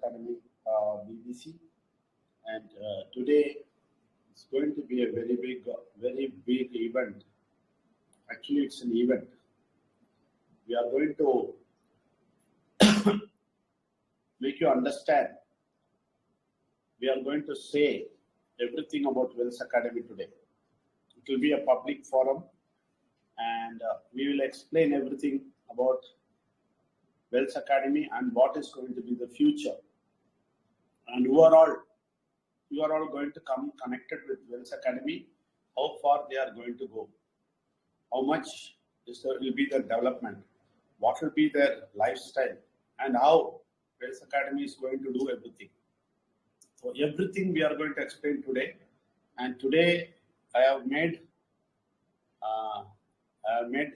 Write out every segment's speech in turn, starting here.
Academy BBC, and today it's going to be a very big event. Actually, it's an event. We are going to make you understand. We are going to say everything about Wells Academy today. It will be a public forum, and we will explain everything about Wells Academy and what is going to be the future, and you are all going to come connected with Wells Academy. How far they are going to go, how much will be the development, what will be their lifestyle, and how Wells Academy is going to do everything. So everything we are going to explain today. And today I have made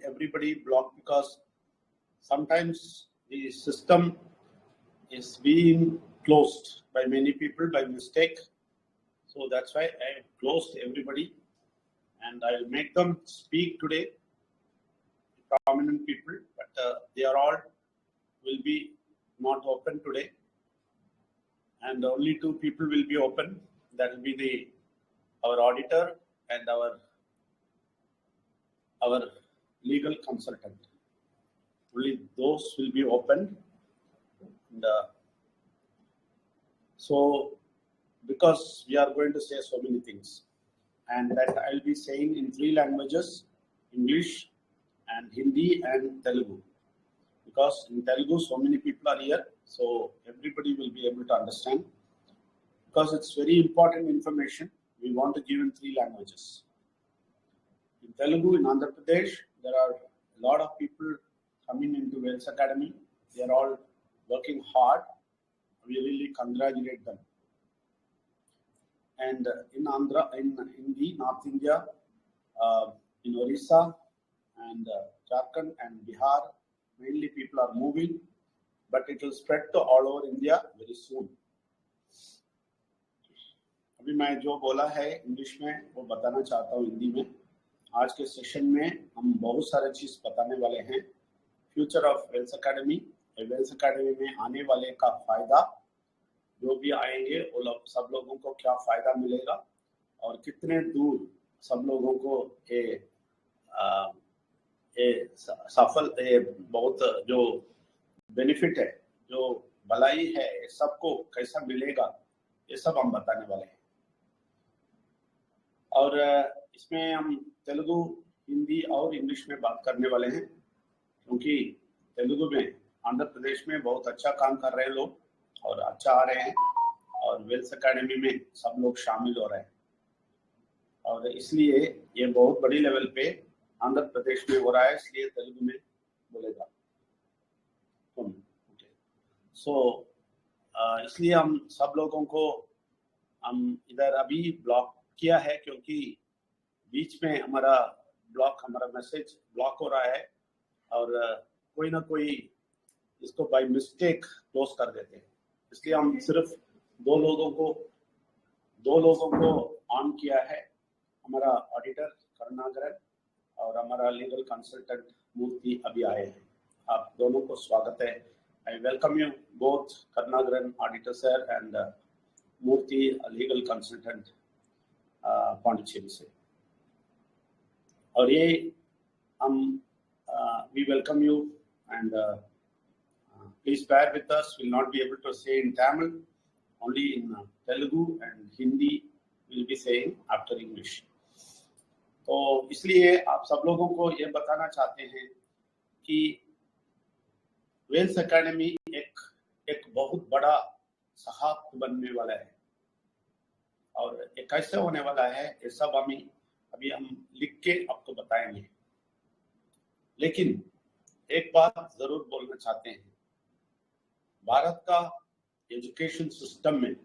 everybody block because sometimes the system is being closed by many people by mistake. So that's why I have closed everybody, and I will make them speak today. Prominent people, but they are all will be not open today, and only two people will be open. That will be our auditor and our legal consultant. Only those will be open. And, so because we are going to say so many things, and that I will be saying in 3 languages: English and Hindi and Telugu. Because in Telugu so many people are here, so everybody will be able to understand. Because it's very important information, we want to give in 3 languages. In Telugu, in Andhra Pradesh, there are a lot of people coming into Wells Academy. They are all working hard. We really congratulate them. And in Andhra, in Hindi, North India, in Orissa, and Jharkhand and Bihar, mainly people are moving, but it will spread to all over India very soon. अभी मैं जो बोला है English में वो बताना चाहता हूँ हिंदी में. आज के सेशन में हम बहुत सारे चीज बताने वाले हैं. Future of Wells Academy, Wells Academy में आने वाले का फायदा, जो भी आएंगे वो लोग सब लोगों को क्या फायदा मिलेगा और कितने दूर सब लोगों को सफल बहुत जो बेनिफिट है, जो भलाई है, सबको कैसा मिलेगा, ये सब हम बताने वाले हैं. और इसमें हम तेलुगु, हिंदी और इंग्लिश में बात करने वाले हैं, क्योंकि तेलुगु में आंध्र प्रदेश में बहुत अच्छा काम कर रहे हैं लोग और अच्छा आ रहे हैं, और वेल्स एकेडमी में सब लोग शामिल हो रहे हैं, और इसलिए ये बहुत बड़ी लेवल पे आंध्र प्रदेश में हो रहा है, इसलिए तेलुगु में बोलेगा. सो इसलिए हम सब लोगों को हम इधर अभी ब्लॉक किया है, क्योंकि बीच में हमारा मैसेज ब्लॉक हो रहा है और कोई ना कोई इसको बाय मिस्टेक क्लोज कर देते हैं. इसलिए हम सिर्फ दो लोगों को ऑन किया है. हमारा ऑडिटर करुणाकरन और हमारा लीगल कंसल्टेंट मूर्ति अभी आए हैं. आप दोनों को स्वागत है. I welcome you both, Karnagaran auditor sir and Murthy, a legal consultant, Pondicherry से. और ये हम we welcome you, and please bear with us. We'll not be able to say in Tamil, only in Telugu and Hindi we'll be saying after English. तो इसलिए आप सब लोगों को ये बताना चाहते हैं कि वेल्स एकेडमी एक बहुत बड़ा सहाब बनने वाला है, और ये कैसे होने वाला है ये सब अभी हम लिख के आपको बताएंगे. लेकिन एक बात जरूर बोलना चाहते हैं, भारत का एजुकेशन सिस्टम में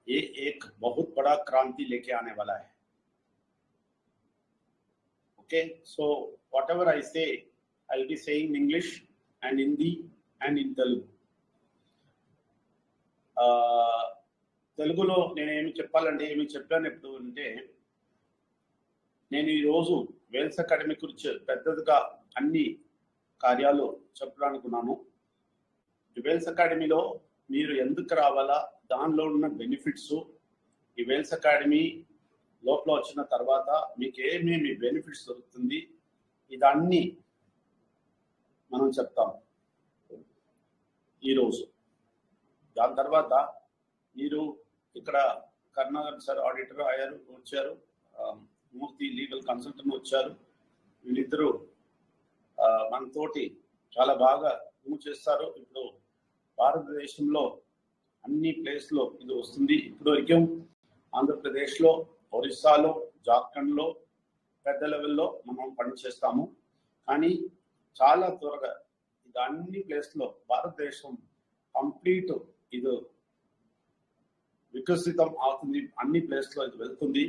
ये एक बहुत बड़ा क्रांति लेके आने वाला है. Okay, so whatever I say, I'll be saying in English and Hindi and in Telugu. తెలుగులో నేను ఏమి చెప్పాను ఎప్పుడు అంటే, నేను ఈరోజు వేల్స్ అకాడమీ గురించి పెద్దదిగా అన్ని కార్యాలు చెప్పాలనుకున్నాను. వేల్స్ అకాడమీలో మీరు ఎందుకు రావాలా, దానిలో ఉన్న బెనిఫిట్స్, ఈ వేల్స్ అకాడమీ లోపల వచ్చిన తర్వాత మీకు ఏమేమి బెనిఫిట్స్ దొరుకుతుంది, ఇదన్నీ మనం చెప్తాం ఈరోజు. దాని తర్వాత మీరు ఇక్కడ కరుణాకర్ సార్ ఆడిటర్ అయ్యారు, వచ్చారు, మూర్తి లీగల్ కన్సల్టెంట్ వచ్చారు. వీళ్ళిద్దరూ మనతోటి చాలా బాగా మూవ్ చేస్తారు. ఇప్పుడు భారతదేశంలో అన్ని ప్లేస్లో ఇది వస్తుంది. ఇప్పుడు వరకు ఆంధ్రప్రదేశ్లో, ఒరిస్సాలో, జార్ఖండ్లో పెద్ద లెవెల్లో మనం పనిచేస్తాము. కానీ చాలా త్వరగా ఇది అన్ని ప్లేస్లో భారతదేశం కంప్లీట్ ఇది వికసితం అవుతుంది. అన్ని ప్లేస్లో ఇది వెళ్తుంది.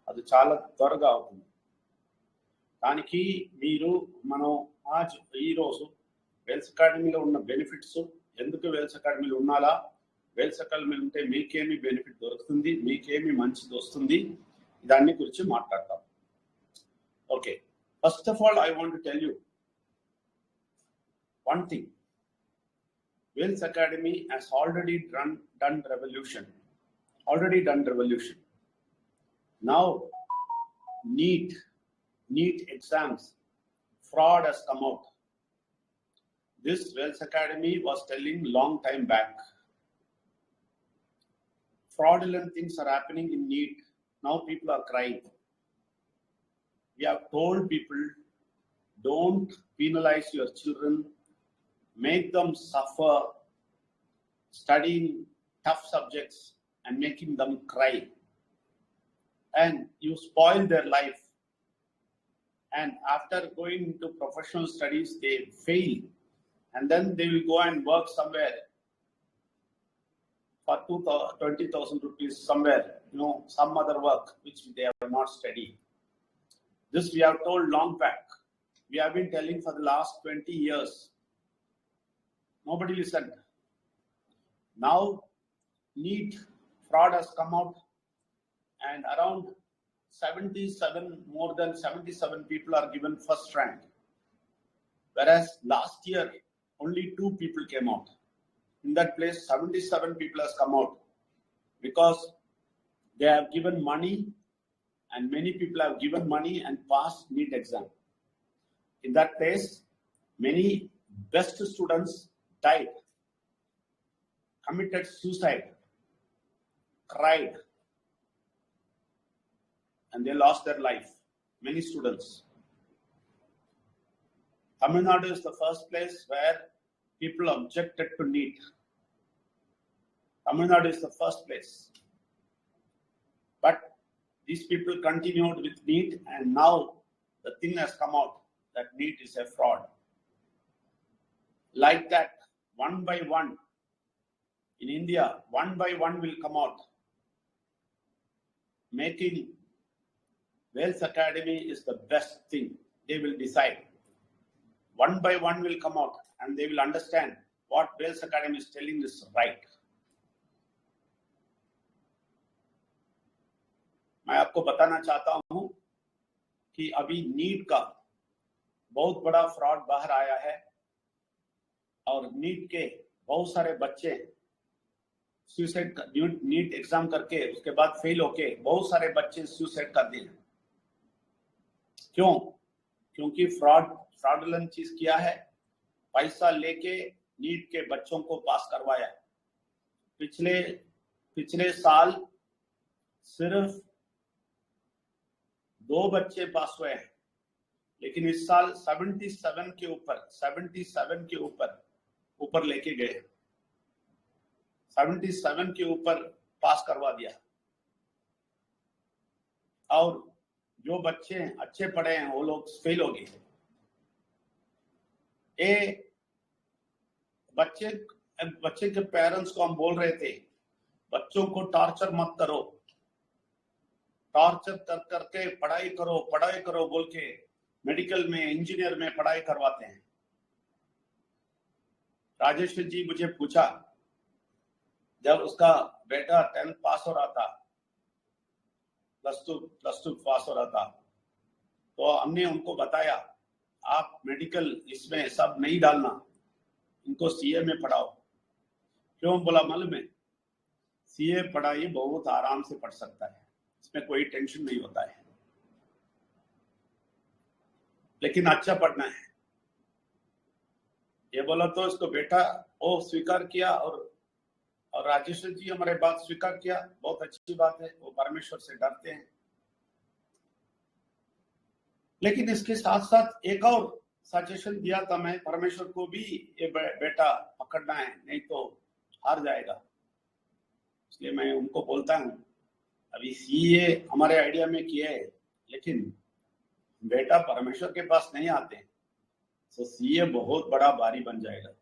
అది చాలా త్వరగా అవుతుంది. దానికి మీరు మనం ఈరోజు వేల్స్ అకాడమీలో ఉన్న బెనిఫిట్స్, ఎందుకు వేల్స్ అకాడమీలో ఉన్నాలా, వేల్స్ అకాడమీలో ఉంటే మీకేమి బెనిఫిట్ దొరుకుతుంది, మీకేమి మంచిది వస్తుంది, దాన్ని గురించి మాట్లాడతాం. Okay, first of all I want to tell you one thing. Wales Academy has already done revolution. Now NEET exams fraud has come out. This Wales Academy was telling long time back. Fraudulent things are happening in NEET. Now people are crying. We have told people, don't penalize your children, make them suffer studying tough subjects and making them cry, and you spoil their life, and after going into professional studies they fail, and then they will go and work somewhere for 20,000 rupees somewhere, some other work which they have not studied. This we have told long back. We have been telling for the last 20 years. Nobody listened. Now NEET fraud has come out, and around 77, more than 77 people are given first rank, whereas last year only 2 people came out. In that place 77 people has come out because they have given money, and many people have given money and passed NEET exam. In that place many best students died, committed suicide, cried, and they lost their life. Many students. Tamil Nadu is the first place where people objected to NEET. Tamil Nadu is the first place. But these people continued with NEET, and now the thing has come out that NEET is a fraud. Like that, one by one, in India, one by one will come out, making Wales Academy is the best thing. They will decide. One by one will come out, and they will understand what Wales Academy is telling is right. मैं आपको बताना चाहता हूं कि अभी NEET का बहुत बड़ा फ्रॉड बाहर आया है, और नीट के बहुत सारे बच्चे सुसाइड, नीट एग्जाम करके उसके बाद फेल होके बहुत सारे बच्चे सुसाइड कर दिए. क्यों? क्योंकि फ्रॉडुलेंट चीज किया है, पैसा लेके नीट के बच्चों को पास करवाया. पिछले साल सिर्फ 2 बच्चे पास हुए हैं, लेकिन इस साल 77 के ऊपर लेके गए. 77 के ऊपर पास करवा दिया. और जो बच्चे अच्छे पढ़े हैं वो लोग फेल हो गए. बच्चे के पेरेंट्स को हम बोल रहे थे, बच्चों को टॉर्चर मत करो, टॉर्चर कर करके पढ़ाई करो बोल के मेडिकल में, इंजीनियर में पढ़ाई करवाते हैं. राजेश्वर जी मुझे पूछा, जब उसका बेटा 10th पास हो रहा था, प्लस टू पास हो रहा था, तो हमने उनको बताया आप मेडिकल इसमें सब नहीं डालना, इनको सीए में पढ़ाओ. क्यों बोला मालूम है? सीए पढ़ाई बहुत आराम से पढ़ सकता है, इसमें कोई टेंशन नहीं होता है, लेकिन अच्छा पढ़ना है। ये बोला तो इसको बेटा वो स्वीकार किया, और राजेश जी हमारे बात स्वीकार किया, बहुत अच्छी बात है, वो परमेश्वर से डरते हैं। लेकिन इसके साथ साथ एक और सजेशन दिया था मैं, परमेश्वर को भी ये बेटा पकड़ना है, नहीं तो हार जाएगा। इसलिए मैं उनको बोलता हूँ, अभी सीए हमारे आइडिया में किए है, लेकिन बेटा परमेश्वर के पास नहीं आते, तो सीए बहुत बड़ा भारी बन जाएगा।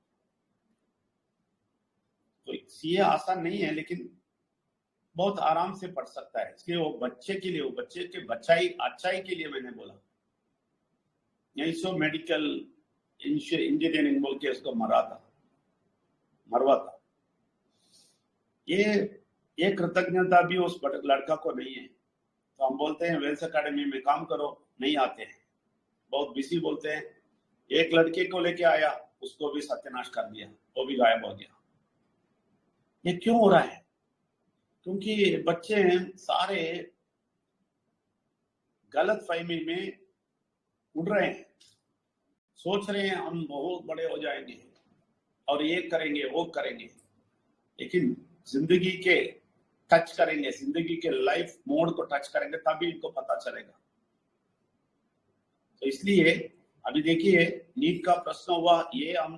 तो सीए आसान नहीं है, लेकिन बहुत आराम से पढ़ सकता है। इसलिए वो बच्चे के लिए, वो बच्चे के अच्छाई के लिए मैंने बोला। यही सो मेडिकल इंजीनियरिंग बोल के उसको मरवा था। ये कृतज्ञता भी उस लड़का को नहीं है। तो हम बोलते हैं वेल्स एकेडमी में काम करो, नहीं आते हैं, बहुत बिजी बोलते हैं। एक लड़के को लेके आया, उसको भी सत्यानाश कर दिया, वो भी गायब हो गया। ये क्यों हो रहा है? क्योंकि बच्चे सारे गलत फहमी में उड़ रहे हैं, सोच रहे हैं हम बहुत बड़े हो जाएंगे और ये करेंगे वो करेंगे, लेकिन जिंदगी के टच करेंगे, जिंदगी के लाइफ मोड को टच करेंगे, तभी इनको पता चलेगा। तो इसलिए अभी देखिए, नीट का प्रश्न हुआ, ये हम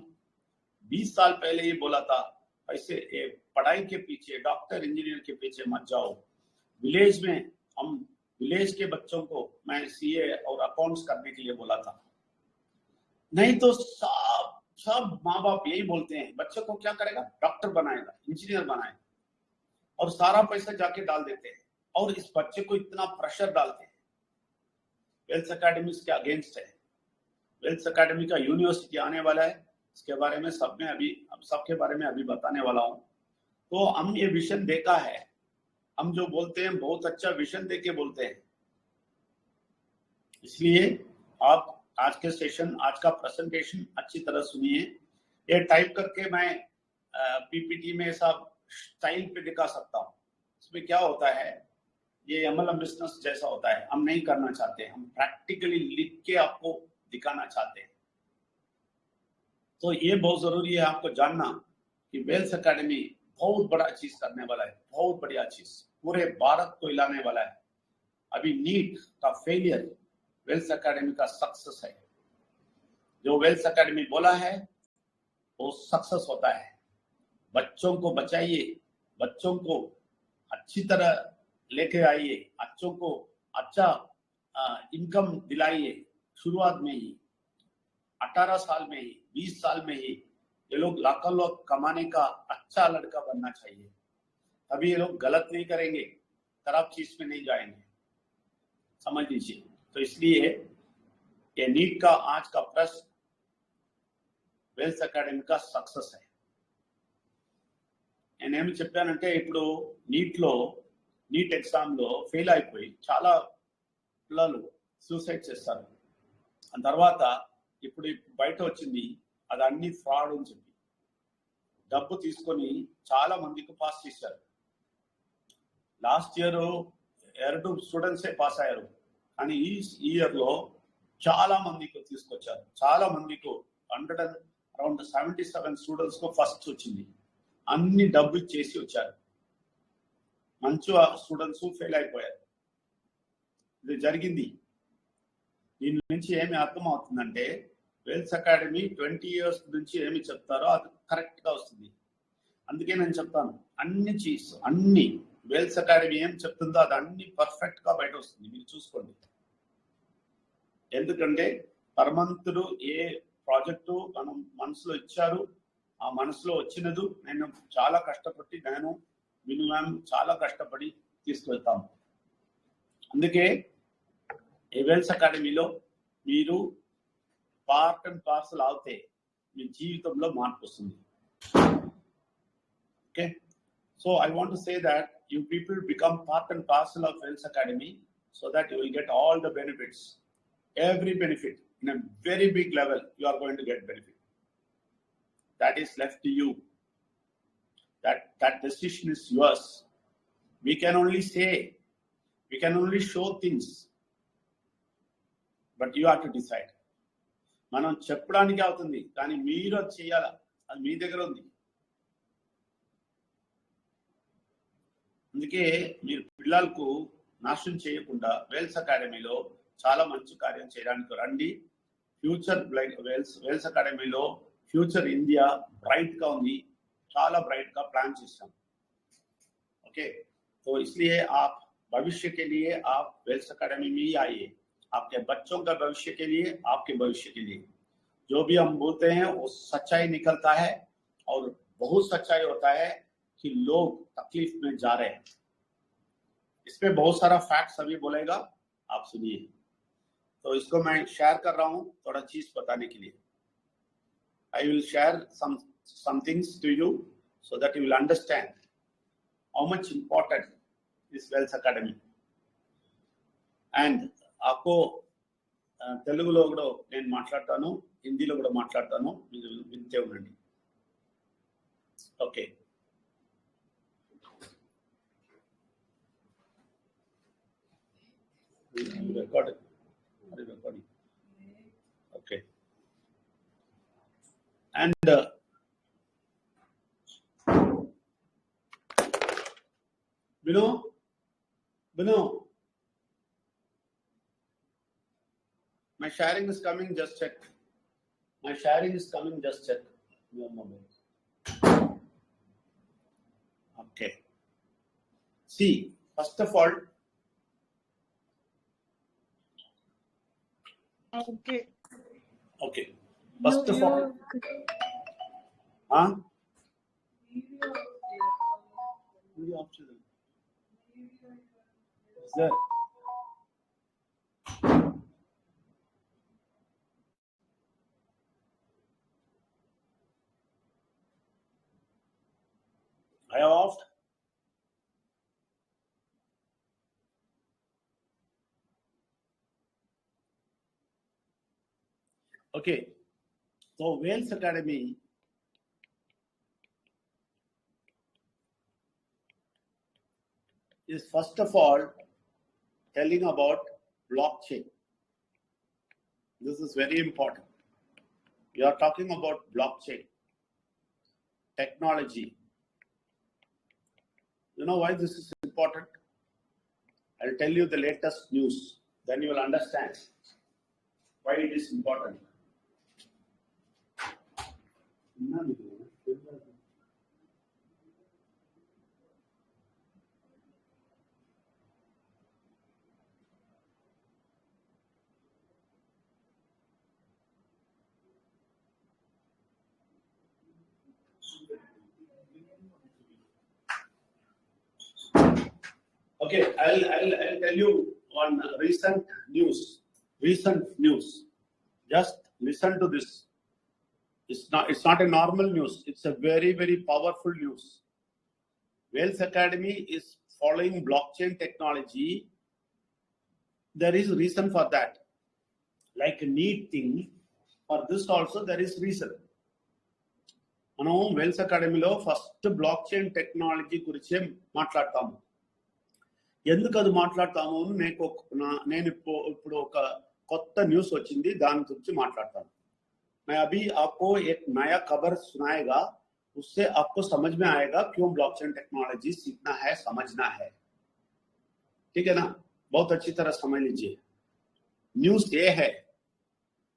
20 साल पहले ये बोला था, ऐसे पढ़ाई के पीछे, डॉक्टर इंजीनियर के पीछे मत जाओ। विलेज में हम विलेज के बच्चों को मैं सीए और अकाउंट्स करने के लिए बोला था। नहीं तो सब माँ बाप यही बोलते हैं, बच्चे को क्या करेगा, डॉक्टर बनाएगा, इंजीनियर बनाएगा, और सारा पैसा जाके डाल देते हैं, और इस बच्चे को इतना प्रेशर डालते हैं। वेल्स एकेडमी के अगेंस्ट है। वेल्स एकेडमी का यूनिवर्सिटी आने वाला है, इसके बारे में सबके बारे में अभी बताने वाला हूँ। तो हम ये विजन देखा है, हम जो बोलते हैं बहुत अच्छा विजन देके बोलते हैं। इसलिए आप आज के सेशन, आज का प्रेजेंटेशन अच्छी तरह सुनिए। ये टाइप करके मैं पीपीटी में सब स्टाइल पे दिखा सकता हूँ। इसमें क्या होता है, ये MLM बिजनेस जैसा होता है, हम नहीं करना चाहते, हम प्रैक्टिकली लिख के आपको दिखाना चाहते हैं। तो ये बहुत जरूरी है आपको जानना कि वेल्स एकेडमी बहुत बड़ा चीज करने वाला है, बहुत बढ़िया चीज, पूरे भारत को हिलाने वाला है। अभी नीट का फेलियर वेल्स एकेडमी का सक्सेस है। जो वेल्स एकेडमी बोला है वो सक्सेस होता है। बच्चों को बचाइए, बच्चों को अच्छी तरह लेके आइए, बच्चों को अच्छा इनकम दिलाइए। शुरुआत में ही 18 साल में ही, 20 साल में ही ये लोग लाखों कमाने का अच्छा लड़का बनना चाहिए, तभी ये लोग गलत नहीं करेंगे, खराब चीज में नहीं जाएंगे, समझ लीजिए। तो इसलिए ये नीट का आज का प्रश्न वेल्स एकेडमी का सक्सेस है। నేనేమి చెప్పానంటే, ఇప్పుడు నీట్ ఎగ్జామ్ లో ఫెయిల్ అయిపోయి చాలా పిల్లలు సూసైడ్ చేస్తారు. ఆ తర్వాత ఇప్పుడు బయట వచ్చింది అది అన్ని ఫ్రాడ్ అని చెప్పి డబ్బు తీసుకొని చాలా మందికి పాస్ చేశారు. లాస్ట్ ఇయర్ 2 స్టూడెంట్సే పాస్ అయ్యారు, కానీ ఈ ఇయర్ లో చాలా మందికి తీసుకొచ్చారు. చాలా మందికి అరౌండ్ 77 స్టూడెంట్స్ కు ఫస్ట్ వచ్చింది. అన్ని డబ్బు ఇచ్చేసి వచ్చారు. మంచి స్టూడెంట్స్ ఫెయిల్ అయిపోయారు. ఇది జరిగింది. దీని నుంచి ఏమి అర్థం అవుతుందంటే, వెల్స్ అకాడమీ 20 ఇయర్స్ నుంచి ఏమి చెప్తారో అది కరెక్ట్ గా వస్తుంది. అందుకే నేను చెప్తాను, అన్ని వెల్స్ అకాడమీ ఏం చెప్తుందో అది అన్ని పర్ఫెక్ట్ గా బయట వస్తుంది, మీరు చూసుకోండి. ఎందుకంటే పరమంతుడు ఏ ప్రాజెక్టు మనం మనసులో ఇచ్చారు, ఆ మనసులో వచ్చినది నేను చాలా కష్టపడి, నేను చాలా కష్టపడి తీసుకెళ్తాము. అందుకే ఈ వెల్స్ అకాడమీలో మీరు పార్ట్ అండ్ పార్సల్ అవుతే మీ జీవితంలో మార్పు వస్తుంది. Okay, so I want to say that you people become part and parcel of Wells Academy, so that you will get all the benefits, every benefit in a very big level. You are going to get benefit that is left to you. that decision is yours. We can only say, we can only show things, but you have to decide. మనం చెప్పడానికి అవుతుంది, కానీ మీరు అది చేయాలా, అది మీ దగ్గర ఉంది. అందుకే మీరు పిల్లలకు నాశనం చేయకుండా వేల్స్ అకాడమీలో చాలా మంచి కార్యం చేయడానికి రండి. ఫ్యూచర్ వేల్స్ అకాడమీలో ఫ్యూచర్ ఇండియా ब्राइट గా ఉంది, చాలా ब्राइट గా प्लान చేశాం. ओके, तो इसलिए आप भविष्य के लिए आप वेल्स अकेडमी में ही आइए, आपके बच्चों का भविष्य के लिए, आपके भविष्य के लिए. जो भी हम बोलते हैं वो सच्चाई निकलता है, और बहुत सच्चाई होता है कि लोग तकलीफ में जा रहे हैं. इसमें बहुत सारा फैक्ट्स अभी बोलेगा, आप सुनिए. तो इसको मैं शेयर कर रहा हूँ थोड़ा चीज बताने के लिए. I will share some things to you so that you will understand how much important is Wells Academy. And आपको తెలుగులో కూడా నేను మాట్లాడతాను, హిందీలో కూడా మాట్లాడతాను, మీరు వింటే ఉండండి. Okay, recording. Okay, and Bino, my sharing is coming, just check. My sharing is coming, just check your mobile. Okay, see, first of all, okay, first of all, video option is there. I have off. Okay, so Wells Academy is first of all telling about blockchain. This is very important. We are talking about blockchain technology. You know why this is important? I'll tell you the latest news, then you will understand why it is important. Okay, I'll tell you one recent news. Just listen to this. It's not a normal news. It's a very, very powerful news. Wells Academy is following blockchain technology. There is reason for that. Like a neat thing, for this also there is reason. మనం wells అకాడమీలో first block chain technology గురించే మాట్లాడతాము. ఎందుకు అది మాట్లాడతాము, నేను ఇప్పుడు ఒక కొత్త న్యూస్ వచ్చింది, దాని గురించి మాట్లాడతాను. मैं अभी आपको एक नया खबर सुनाएगा, उससे आपको समझ में आएगा क्यों ब्लॉकचेन टेक्नोलॉजी सीखना है, समझना है. ठीक है ना, बहुत अच्छी तरह समझ लीजिए. न्यूज ये है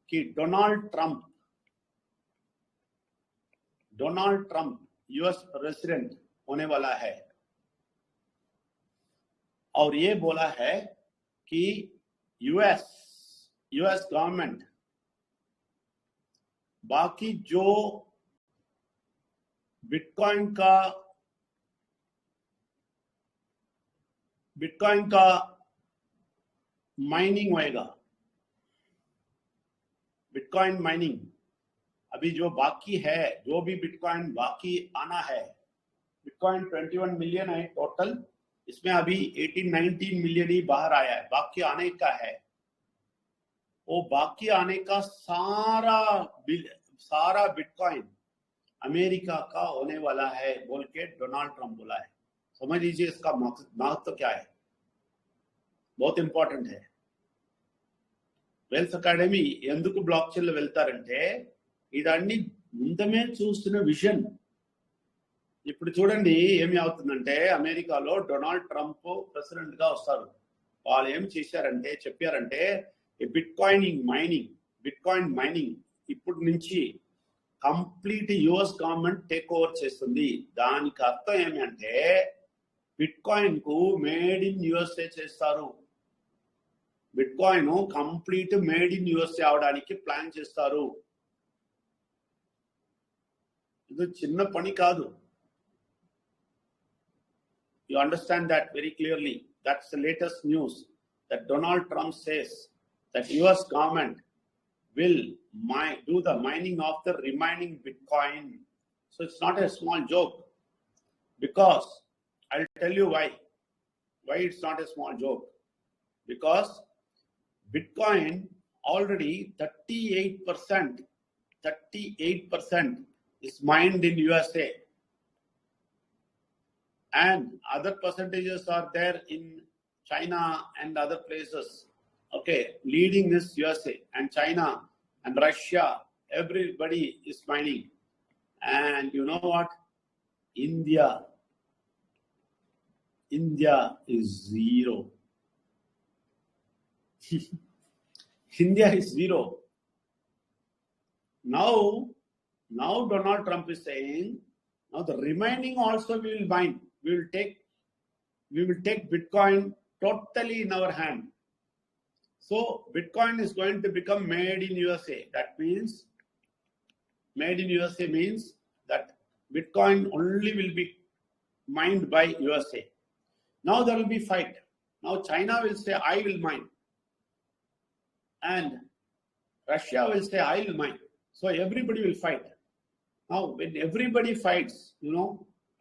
कि डोनाल्ड ट्रंप यूएस प्रेसिडेंट होने वाला है, और ये बोला है कि यूएस गवर्नमेंट बाकी जो बिटकॉइन का माइनिंग होएगा, बिटकॉइन माइनिंग अभी जो बाकी है, जो भी बिटकॉइन बाकी आना है, बिटकॉइन 21 मिलियन है टोटल, इसमें अभी 18-19 मिलियन ही बाहर आया है, बाकी आने का है. वो बाकी आने का सारा बिटकॉइन अमेरिका का होने वाला है बोल के डोनाल्ड ट्रंप बोला है। समझ लीजिए इसका महत्व क्या है, बहुत इंपॉर्टेंट है। వెల్త్ అకాడమీ ఎందుకు బ్లాక్ చైన్ లో వెళ్తారంటే ఇదన్నీ ముందమే చూస్తున్న విజన్. ఇప్పుడు చూడండి ఏమి అవుతుందంటే అమెరికాలో డొనాల్డ్ ట్రంప్ ప్రెసిడెంట్ గా వస్తారు. వాళ్ళు ఏం చేశారంటే చెప్పారంటే బిట్ కాయిన్ మైనింగ్ ఇప్పుడు నుంచి complete US government take over చేస్తుంది. దానికి అర్థం ఏమి అంటే బిట్ కాయిన్ కు మేడ్ ఇన్ యుఎస్ఏ చేస్తారు. Bit coin complete made in USA అవడానికి ప్లాన్ చేస్తారు. ఇది చిన్న పని కాదు. You understand that very clearly. That's the latest news that Donald Trump says that US government will do the mining of the remaining Bitcoin. So it's not a small joke, because I'll tell you why it's not a small joke. Because Bitcoin already 38% is mined in USA, and other percentages are there in China and other places. Okay, leading is USA and China and Russia. Everybody is mining. And you know what? India is zero. India is zero. Now Donald Trump is saying, now the remaining also we will mine. We will take Bitcoin totally in our hand. So Bitcoin is going to become made in USA. That means made in USA means that Bitcoin only will be mined by USA. Now there will be fight. Now China will say I will mine, and Russia will say I will mine. So everybody will fight. Now when everybody fights,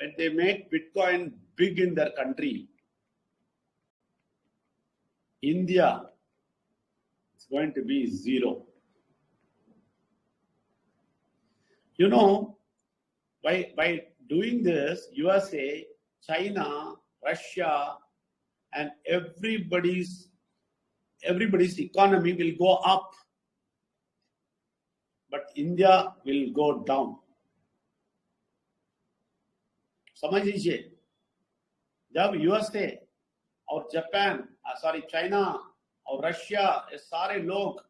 when they make Bitcoin big in their country, India is going to be zero. By doing this, USA, China, Russia, and everybody's economy will go up, but India will go down. समझ लीजिए, जब USA और China और Russia, ये सारे लोग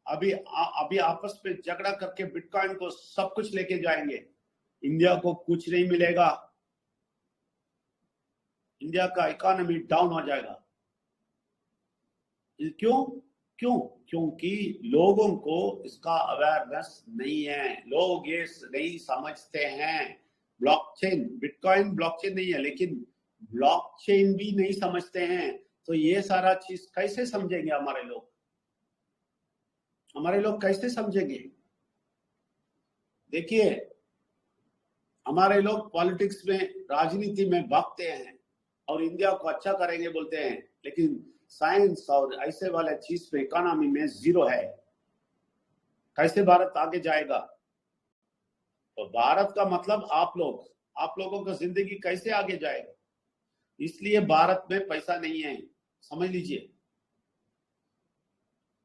अभी आपस में झगड़ा करके बिटकॉइन को सब कुछ लेके जाएंगे, इंडिया को कुछ नहीं मिलेगा. इंडिया का इकोनॉमी डाउन हो जाएगा. क्योंकि लोगों को इसका अवेयरनेस नहीं है. लोग ये नहीं समझते हैं. ब्लॉकचेन, बिटकॉइन ब्लॉकचेन नहीं है, लेकिन ब्लॉकचेन भी नहीं समझते हैं. तो ये सारा चीज कैसे समझेंगे हमारे लोग कैसे समझेंगे? देखिए, हमारे लोग पॉलिटिक्स में, राजनीति में भागते हैं और इंडिया को अच्छा करेंगे बोलते हैं, लेकिन साइंस और ऐसे वाले चीज पे, इकोनॉमी में जीरो है. कैसे भारत आगे जाएगा? तो भारत का मतलब आप लोगों का जिंदगी कैसे आगे जाएगा? इसलिए भारत में पैसा नहीं है, समझ लीजिए.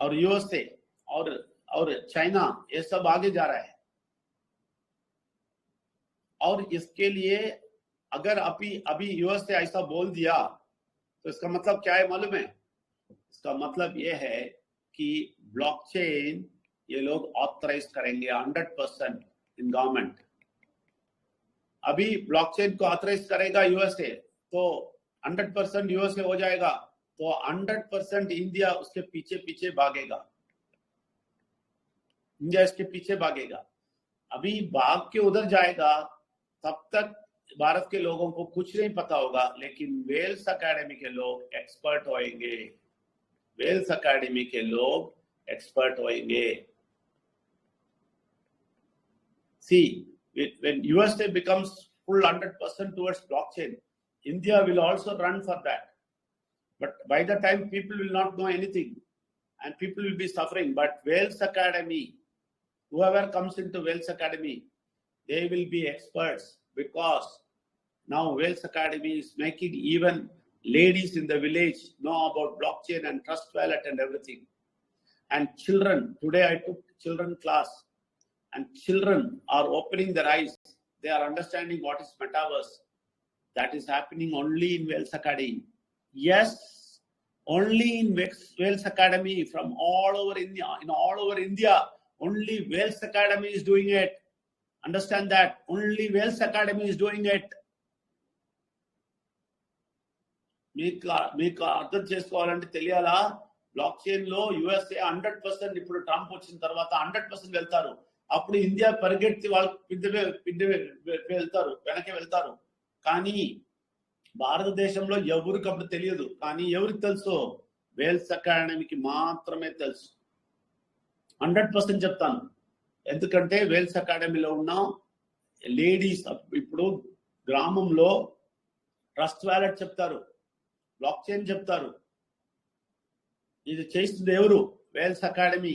और यूएसए और चाइना ये सब आगे जा रहा है. और इसके लिए अगर अभी यूएसए ऐसा बोल दिया तो इसका मतलब क्या है मालूम है? इसका मतलब ये है कि ब्लॉकचेन ये लोग ऑथराइज करेंगे 100% इन गवर्नमेंट. अभी ब्लॉकचेन को ऑथराइज करेगा यूएसए तो 100% यूएसए हो जाएगा, तो 100% इंडिया उसके पीछे भागेगा. इंडिया इसके पीछे भागेगा. अभी भाग के उधर जाएगा, तब तक भारत के लोगों को कुछ नहीं पता होगा, लेकिन वेल्स अकेडमी के लोग एक्सपर्ट होंगे. वेल्स अकेडमी के लोग एक्सपर्ट होंगे. See, when USA becomes full 100% towards blockchain, India will also run for that. But by the time, people will not know anything and people will be suffering. But Wales Academy, whoever comes into Wales Academy, they will be experts, because now Wales Academy is making even ladies in the village know about blockchain and trust wallet and everything. And children, today I took children class, and children are opening their eyes. They are understanding what is metaverse. That is happening only in Wales Academy. Yes, only in Wales Academy, from all over India, only Wales Academy is doing it. Understand that. Only Wales Academy is doing it. మీకు అర్థం చేసుకోవాలంటే తెలియాలా, block chain లో USA 100%, ఇప్పుడు Trump వచ్చిన తర్వాత 100% వెళ్తారు. అప్పుడు India పరిగెత్తి వాళ్ళు పిండి వెళ్తారు, వెనక్కి వెళ్తారు. కానీ భారతదేశంలో ఎవరికి అప్పుడు తెలియదు. కానీ ఎవరికి తెలుసు? వేల్స్ అకాడమీకి మాత్రమే తెలుసు. 100% చెప్తాను. ఎందుకంటే వేల్స్ అకాడమీలో ఉన్న లేడీస్ ఇప్పుడు గ్రామంలో ట్రస్ట్ వాలెట్ చెప్తారు, బ్లాక్ చైన్ చెప్తారు. ఇది చేస్తుంది ఎవరు? Wells Academy.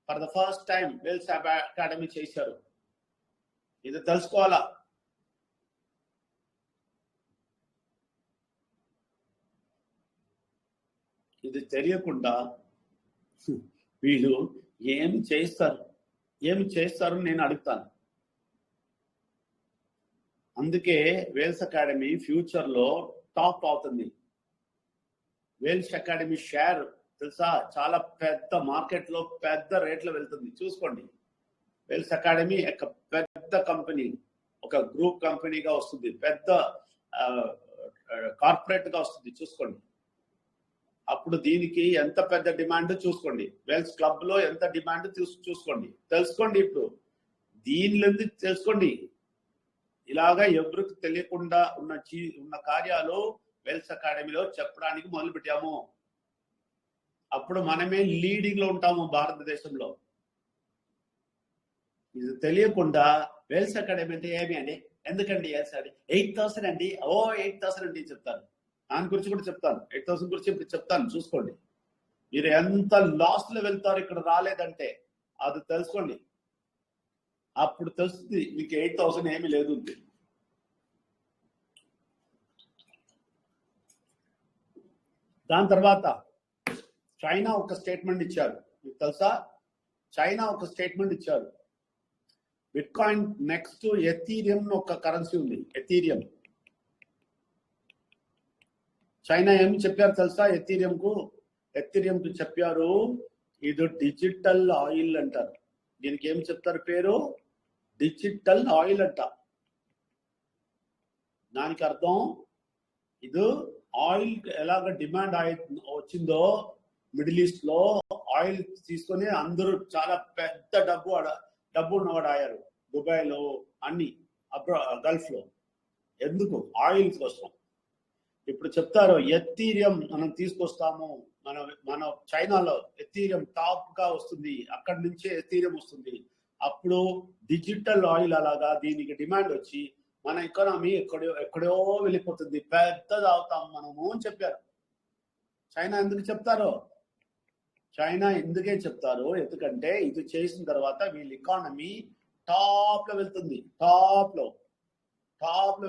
For the first time Wells Academy చేశారు. ఇది తెలుసుకోవాలా. ఇది తెలియకుండా వీళ్ళు ఏమి చేస్తారు నేను అడుగుతాను. అందుకే వేల్స్ అకాడమీ ఫ్యూచర్ లో టాప్ అవుతుంది. వేల్స్ అకాడమీ షేర్ తెలుసా, చాలా పెద్ద మార్కెట్ లో పెద్ద రేట్లో వెళ్తుంది. చూసుకోండి, వేల్స్ అకాడమీ ఒక పెద్ద కంపెనీ, ఒక గ్రూప్ కంపెనీగా వస్తుంది, పెద్ద కార్పొరేట్ గా వస్తుంది. చూసుకోండి. అప్పుడు దీనికి ఎంత పెద్ద డిమాండ్ చూసుకోండి. వేల్స్ క్లబ్ లో ఎంత డిమాండ్ చూసుకోండి, తెలుసుకోండి. ఇప్పుడు దీనిలో తెలుసుకోండి. ఇలాగా ఎవరికి తెలియకుండా ఉన్న కార్యాలు వేల్స్ అకాడమీలో చెప్పడానికి మొదలు పెట్టాము. అప్పుడు మనమే లీడింగ్ లో ఉంటాము భారతదేశంలో. ఇది తెలియకుండా వేల్స్ అకాడమీ అంటే ఏమి అండి, ఎందుకండి 8,000 అండి, 8,000 అండి చెప్తాను. దాని గురించి కూడా చెప్తాను. 8,000 గురించి ఇప్పుడు చెప్తాను. చూసుకోండి. మీరు ఎంత లాస్ట్ లో వెళ్తారు ఇక్కడ రాలేదంటే, అది తెలుసుకోండి. అప్పుడు తెలుస్తుంది మీకు 8,000 ఏమీ లేదు. దాని తర్వాత చైనా ఒక స్టేట్మెంట్ ఇచ్చారు. మీకు తెలుసా, చైనా ఒక స్టేట్మెంట్ ఇచ్చారు. బిట్ కాయిన్ నెక్స్ట్ ఎథీరియం ఒక కరెన్సీ ఉంది, ఎథీరియం. చైనా ఏమి చెప్పారు తెలుసా? ఎథీరియంకు చెప్పారు, ఇది డిజిటల్ ఆయిల్ అంటారు. దీనికి ఏమి చెప్తారు పేరు? డిజిటల్ ఆయిల్ అంట. దానికి అర్థం ఇది ఆయిల్ ఎలాగ డిమాండ్ వచ్చిందో మిడిల్ ఈస్ట్ లో ఆయిల్ తీసుకొని అందరూ చాలా పెద్ద డబ్బు ఉన్నవాడు అయ్యారు. దుబాయ్లో అన్ని గల్ఫ్ లో. ఎందుకు? ఆయిల్ కోసం. ఇప్పుడు చెప్తారు ఎథీరియం మనం తీసుకొస్తాము, మన చైనాలో ఎథీరియం టాప్ గా వస్తుంది, అక్కడి నుంచే ఎథీరియం వస్తుంది. అప్పుడు డిజిటల్ ఆయిల్ అలాగా దీనికి డిమాండ్ వచ్చి మన ఎకానమీ ఎక్కడో వెళ్ళిపోతుంది, పెద్దది అవుతాం మనము అని చెప్పారు. చైనా ఎందుకు చెప్తారు? చైనా ఎందుకే చెప్తారు? ఎందుకంటే ఇది చేసిన తర్వాత వీళ్ళ ఎకానమీ టాప్ లో వెళ్తుంది, టాప్ లో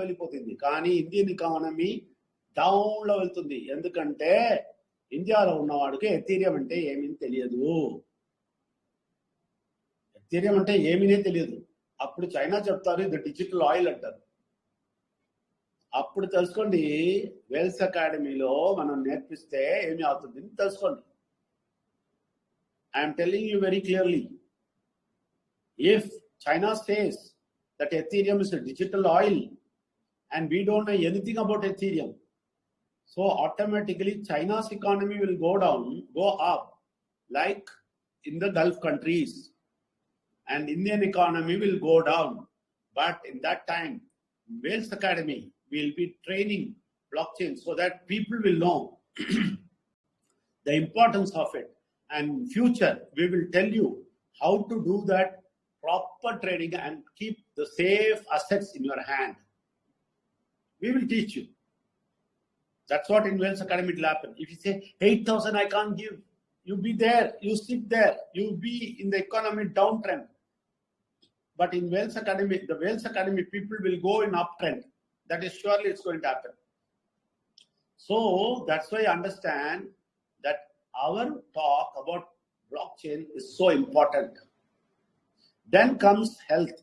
వెళ్ళిపోతుంది. కానీ ఇండియన్ ఎకానమీ డౌన్ లో వెళ్తుంది. ఎందుకంటే ఇండియాలో ఉన్నవాడికి ఎథీరియం అంటే ఏమీ తెలియదు. ఎథీరియం అంటే ఏమీనే తెలియదు. అప్పుడు చైనా చెప్తారు ఇది డిజిటల్ ఆయిల్ అంటారు. అప్పుడు తెలుసుకోండి, వేల్స్ అకాడమీలో మనం నేర్పిస్తే ఏమి అవుతుంది తెలుసుకోండి. I'm telling you very clearly, if China says that Ethereum is a digital oil and we don't know anything about Ethereum, so automatically China's economy will go up like in the Gulf countries, and Indian economy will go down. But in that time, Wales Academy will be training blockchain so that people will know the importance of it. And in future, we will tell you how to do that proper trading and keep the safe assets in your hand. We will teach you. That's what in Wales Academy will happen. If you say 8,000 I can't give, you be there, you sit there, you be in the economy downtrend. but in Wales Academy, the Wales Academy people will go in uptrend. That is surely it's going to happen. So that's why I understand that our talk about blockchain is so important. Then comes health.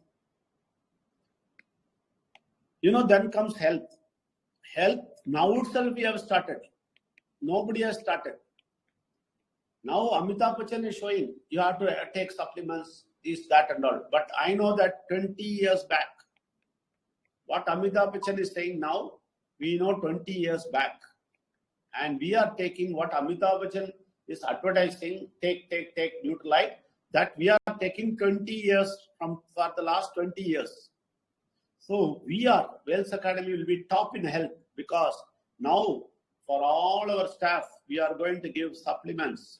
Then comes health. Health, now itself we have started. Nobody has started. Now Amitabh Bachchan is showing you have to take supplements, this, that and all. But I know that 20 years back, what Amitabh Bachchan is saying now, we know 20 years back. And we are taking what Amitabh Bachchan is advertising, take, utilize, that we are taking 20 years for the last 20 years. So Wales Academy will be top in health, because now for all our staff, we are going to give supplements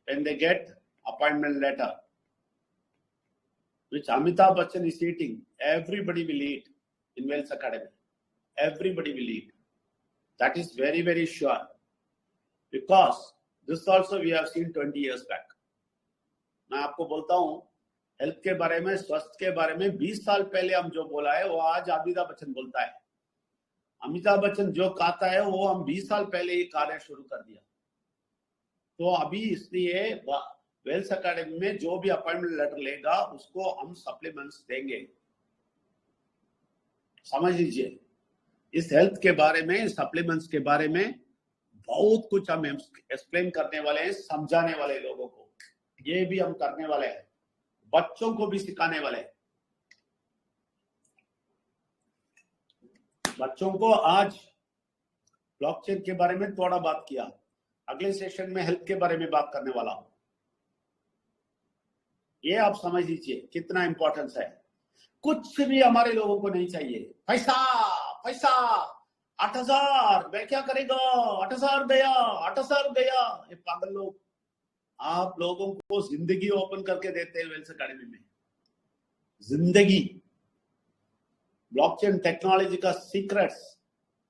when they get appointment letter, which Amitabh Bachchan is eating. Everybody will eat in Wales Academy. Everybody will eat. That is very, very sure. Because this also we have seen 20 years back. मैं आपको बोलता हूँ health के बारे में, स्वास्थ्य के बारे में 20 साल पहले हम जो बोला है वो आज अमिताभ बच्चन बोलता है. अमिताभ बच्चन जो कहता है वो हम 20 साल पहले ही कार्य शुरू कर दिया. तो अभी इसलिए वेल्स अकेडमी में जो भी अपॉइंटमेंट लेटर लेगा उसको हम सप्लीमेंट्स देंगे. समझ लीजिए, इस हेल्थ के बारे में, सप्लीमेंट्स के बारे में बहुत कुछ हम एक्सप्लेन करने वाले हैं, समझाने वाले लोगों को. ये भी हम करने वाले हैं, बच्चों को भी सिखाने वाले हैं. बच्चों को आज ब्लॉकचेन के बारे में थोड़ा बात किया. अगले सेशन में हेल्थ के बारे में बात करने वाला हूं. ये आप समझ लीजिए कितना इंपॉर्टेंस है. कुछ भी हमारे लोगों को नहीं चाहिए. पैसा पैसा 8,000 मैं क्या करेगा, 8,000 गया, 8,000 गया. ये पागल लोग. आप लोगों को जिंदगी ओपन करके देते हैं वेल्स अकेडमी में. जिंदगी, ब्लॉकचेन टेक्नोलॉजी का सीक्रेट्स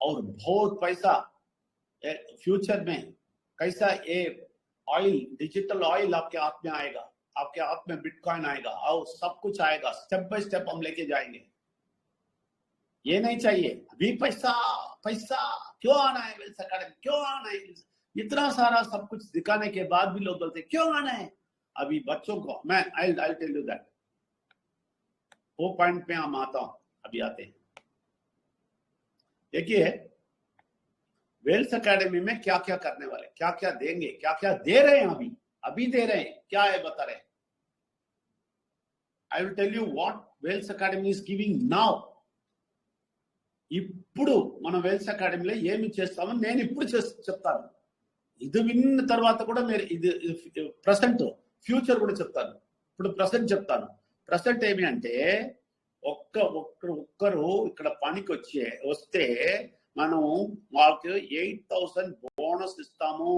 और बहुत पैसा फ्यूचर में कैसा ये ऑयल, डिजिटल ऑयल आपके हाथ में आएगा, आपके हाथ में बिटकॉइन आएगा और सब कुछ आएगा. स्टेप बाय स्टेप हम लेके जाएंगे. ये नहीं चाहिए अभी पैसा पैसा. क्यों आना है वेल्स अकेडमी, क्यों आना है? इतना सारा सब कुछ दिखाने के बाद भी लोग बोलते क्यों आना है. अभी बच्चों को मैं आई टेल यू दैट. वो पॉइंट पे हम आता हूं, अभी आते हैं. देखिए वेल्स अकेडमी में क्या क्या करने वाले, क्या क्या देंगे, क्या क्या दे रहे हैं. अभी दे रहे हैं, क्या है बता रहे हैं. I will tell you what Wales Academy is giving now. ఇప్పుడు మన వెల్స్ అకాడమీలో ఏమి చేస్తామని నేను ఇప్పుడు చెప్తాను. ఇది విన్న తర్వాత కూడా మీరు ఇది ప్రెసెంట్ ఫ్యూచర్ కూడా చెప్తాను. ఇప్పుడు ప్రెసెంట్ చెప్తాను. ప్రెసెంట్ ఏమి అంటే ఒక్కరు ఇక్కడ పనికి వస్తే మనం వాళ్ళకి 8,000 బోనస్ ఇస్తాము.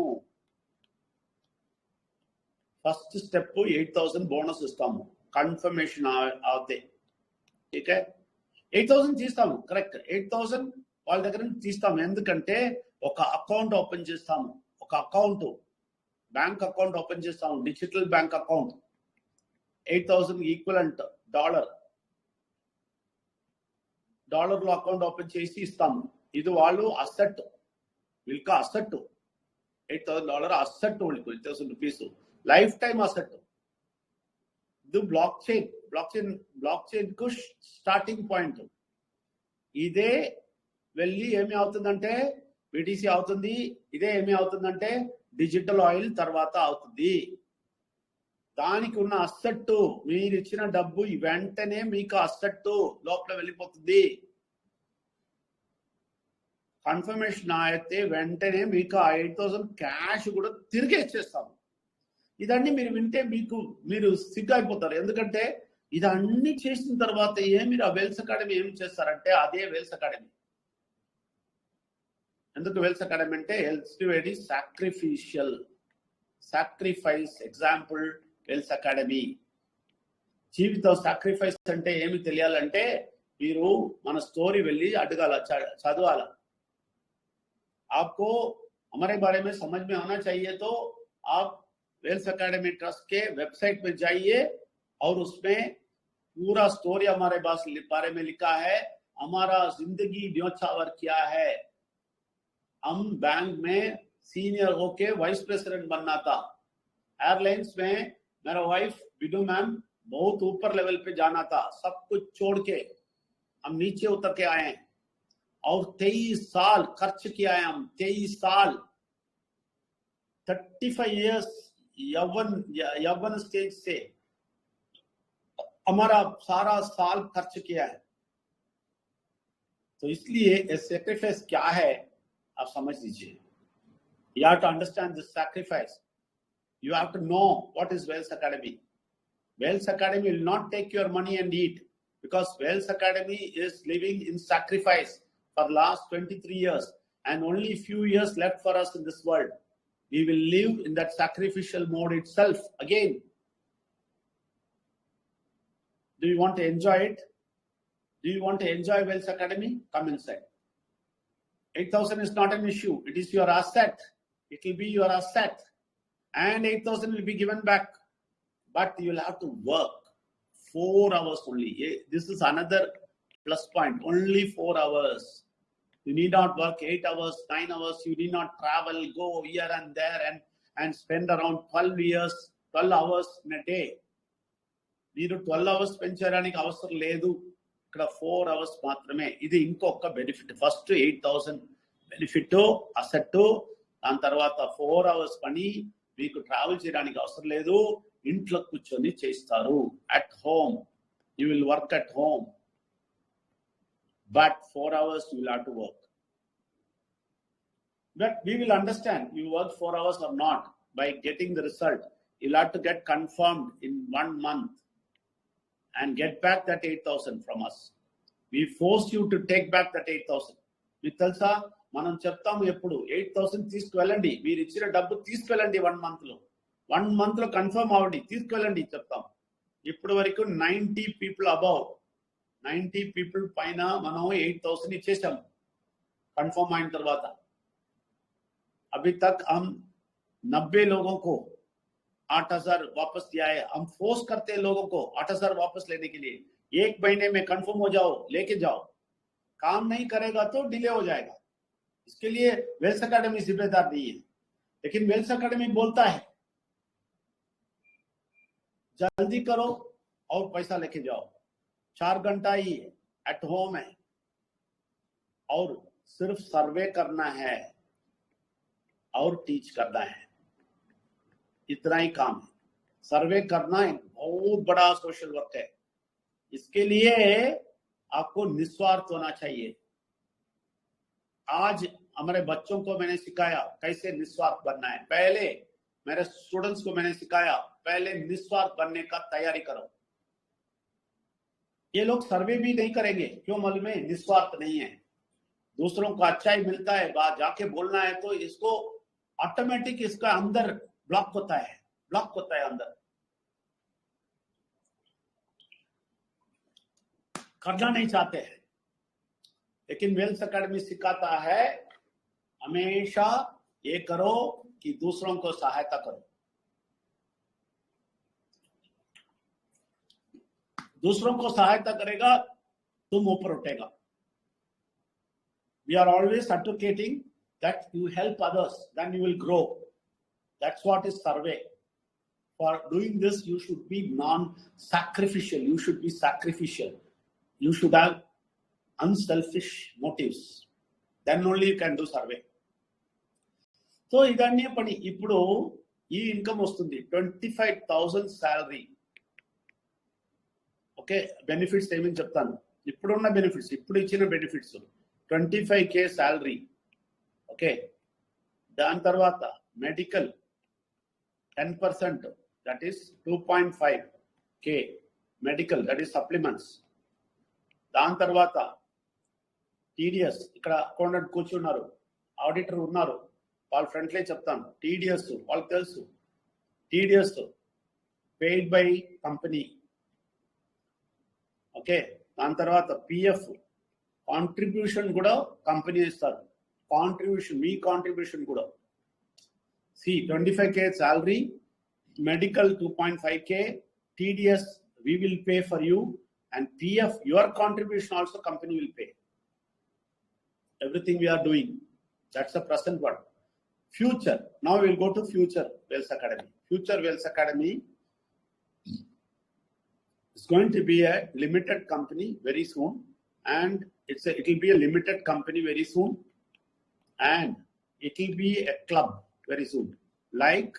ఫస్ట్ స్టెప్ 8,000 బోనస్ ఇస్తాము. కన్ఫర్మేషన్ అవుతే ठीक है. 8,000 తీస్తాము. కరెక్ట్, 8,000 వాళ్ళ దగ్గర నుంచి తీస్తాము. ఎందుకంటే ఒక అకౌంట్ ఓపెన్ చేస్తాము. ఒక అకౌంట్, బ్యాంక్ అకౌంట్ ఓపెన్ చేస్తాము, డిజిటల్ బ్యాంక్ అకౌంట్. 8,000 ఈక్వలెంట్ డాలర్లో అకౌంట్ ఓపెన్ చేసి ఇస్తాము. ఇది వాళ్ళు అసెట్, వీళ్ళకి అసెట్. $8,000 అసెట్ వాళ్ళకి, 8,000 రూపీస్ లైఫ్ టైం అసెట్. ఇది బ్లాక్చైన్ కు స్టార్టింగ్ పాయింట్. ఇదే వెళ్ళి ఏమి అవుతుందంటే BTC అవుతుంది. ఇదే ఏమి అవుతుందంటే డిజిటల్ ఆయిల్ తర్వాత అవుతుంది. దానికి ఉన్న అసెట్, మీరు ఇచ్చిన డబ్బు వెంటనే మీకు అసెట్ లోపల వెళ్ళిపోతుంది. కన్ఫర్మేషన్ అయితే వెంటనే మీకు 8,000 క్యాష్ కూడా తిరిగి ఇచ్చేస్తాము. ఇదన్నీ మీరు వింటే మీరు సిగ్గు. ఎందుకంటే ఇదన్నీ చేసిన తర్వాత మీరు ఆ వెల్స్ అకాడమీ ఏం చేస్తారంటే అదే వెల్స్ అకాడమీ. ఎందుకు వెల్స్ అకాడమీ అంటే health very sacrifice example Wells Academy. జీవితం సాక్రిఫైస్ అంటే ఏమి తెలియాలంటే మీరు మన స్టోరీ వెళ్ళి అడగాల, చదవాల. आपको हमारे बारे में समझ में आना चाहिए तो आप वेल्स अकेडमी ट्रस्ट के वेबसाइट में जाइए और उसमें पूरा स्टोरी हमारे बारे में लिखा है, हमारा जिंदगी न्योछावर किया है। हम बैंक में सीनियर होके वाइस प्रेसिडेंट बनना था, एयरलाइंस में मेरा वाइफ विडो मैम बहुत ऊपर लेवल पे जाना था, सब कुछ छोड़ के हम नीचे उतर के आए हैं और 23 साल खर्च किया है हम, 23 साल, 35 इयर्स यौवन स्टेज से हमारा सारा साल खर्च किया है। तो इसलिए सैक्रिफाइस क्या है आप समझ लीजिए। You have to understand this sacrifice. You have to know what is Wales Academy. Wales Academy will not take your money and eat, because Wales Academy is living in sacrifice for the last 23 years and only few years left for us in this world. We will live in that sacrificial mode itself again. Do you want to enjoy it? Do you want to enjoy Wales Academy? Come inside. 8,000 is not an issue. It is your asset. It will be your asset. And 8,000 will be given back. But you will have to work 4 hours only. This is another plus point. Only 4 hours. You need not work 8 hours, 9 hours. You need not travel, go here and there and spend around 12 hours in a day. మీరు 12 hours spend చేయడానికి అవసరం లేదు. ఇక్కడ 4 hours మాత్రమే. ఇది ఇంకొక benefit. First 8,000 benefit asset, దాని తర్వాత 4 hours పని, మీకు ట్రావెల్ చేయడానికి అవసరం లేదు, ఇంట్లో కూర్చొని చేస్తారు. At home you will work at home, but 4 hours you will have to work. But we will understand you work 4 hours or not by getting the result. You'll have to get confirmed in 1 month and get back that 8,000 from us. We force you to take back that 8,000. మీకు తెలుసా, మనం చెప్తాము ఎప్పుడు 8,000 తీసుకువెళ్ళండి, మీరు ఇచ్చిన డబ్బు తీసుకువెళ్ళండి 1 month లో. 1 month లో కన్ఫర్మ్ అవ్వండి, తీసుకువెళ్ళండి చెప్తాం. ఇప్పటి వరకు 90 people అబౌవ్, 90 people పైన మనం 8,000 ఇచ్చేసాము కన్ఫర్మ్ అయిన తర్వాత. अभी तक हम 90 लोगों को 8,000 वापस दिया है. हम फोर्स करते हैं लोगों को 8,000 वापस लेने के लिए. 1 महीने में कंफर्म हो जाओ, लेके जाओ. काम नहीं करेगा तो डिले हो जाएगा. इसके लिए वेल्स एकेडमी जिम्मेदार नहीं है, लेकिन वेल्स एकेडमी बोलता है जल्दी करो और पैसा लेके जाओ. 4 घंटा ही एट होम है और सिर्फ सर्वे करना है और टीच करना है. इतना ही काम है. सर्वे करना एक बहुत बड़ा सोशल वर्क है. इसके लिए आपको निस्वार्थ होना चाहिए. आज हमारे बच्चों को मैंने सिखाया कैसे निस्वार्थ बनना है. पहले मेरे स्टूडेंट्स को मैंने सिखाया पहले निस्वार्थ बनने का तैयारी करो. ये लोग सर्वे भी नहीं करेंगे, क्यों मालूम है? निस्वार्थ नहीं है. दूसरों को अच्छाई मिलता है, बात जाके बोलना है तो इसको ऑटोमेटिक इसका अंदर ब्लॉक होता है अंदर. करना नहीं चाहते हैं, लेकिन वेल्स एकेडमी सिखाता है हमेशा ये करो कि दूसरों को सहायता करो. दूसरों को सहायता करेगा तुम ऊपर उठेगा. We are always advocating that you help others, then you will grow. That's what is survey. For doing this, you should be non-sacrificial. You should be sacrificial. You should have unselfish motives. Then only you can do survey. So, ఇదన్నీ పని. ఇప్పుడు ఈ income వస్తుంది 25,000 salary. Okay, benefits ఏమని చెప్తాను. ఇప్పుడున్న benefits, ఇప్పుడు ఇచ్చిన బెనిఫిట్స్ 25K శాలరీ. ఓకే, దాని తర్వాత medical 10%, that is 2.5K medical, that is supplements. దాని తర్వాత టీడీఎస్, ఇక్కడ అకౌంటెంట్ కూర్చున్నారు, ఆడిటర్ ఉన్నారు, వాళ్ళ ఫ్రంట్లే చెప్తాను. టీడీఎస్ వాళ్ళకి తెలుసు. TDS paid by company. Okay, దాని తర్వాత పిఎఫ్ కాంట్రిబ్యూషన్ కూడా కంపెనీ ఇస్తారు. కాంట్రిబ్యూషన్, మీ కాంట్రిబ్యూషన్ కూడా. సి 25K salary, medical 2.5K, TDS we will pay for you, and PF, your contribution also company will pay. Everything we are doing. That's the present one. Future. Now we will go to Future Wealth Academy. Future Wealth Academy is going to be a limited company very soon, and it will be a limited company very soon, and it will be a club very soon, like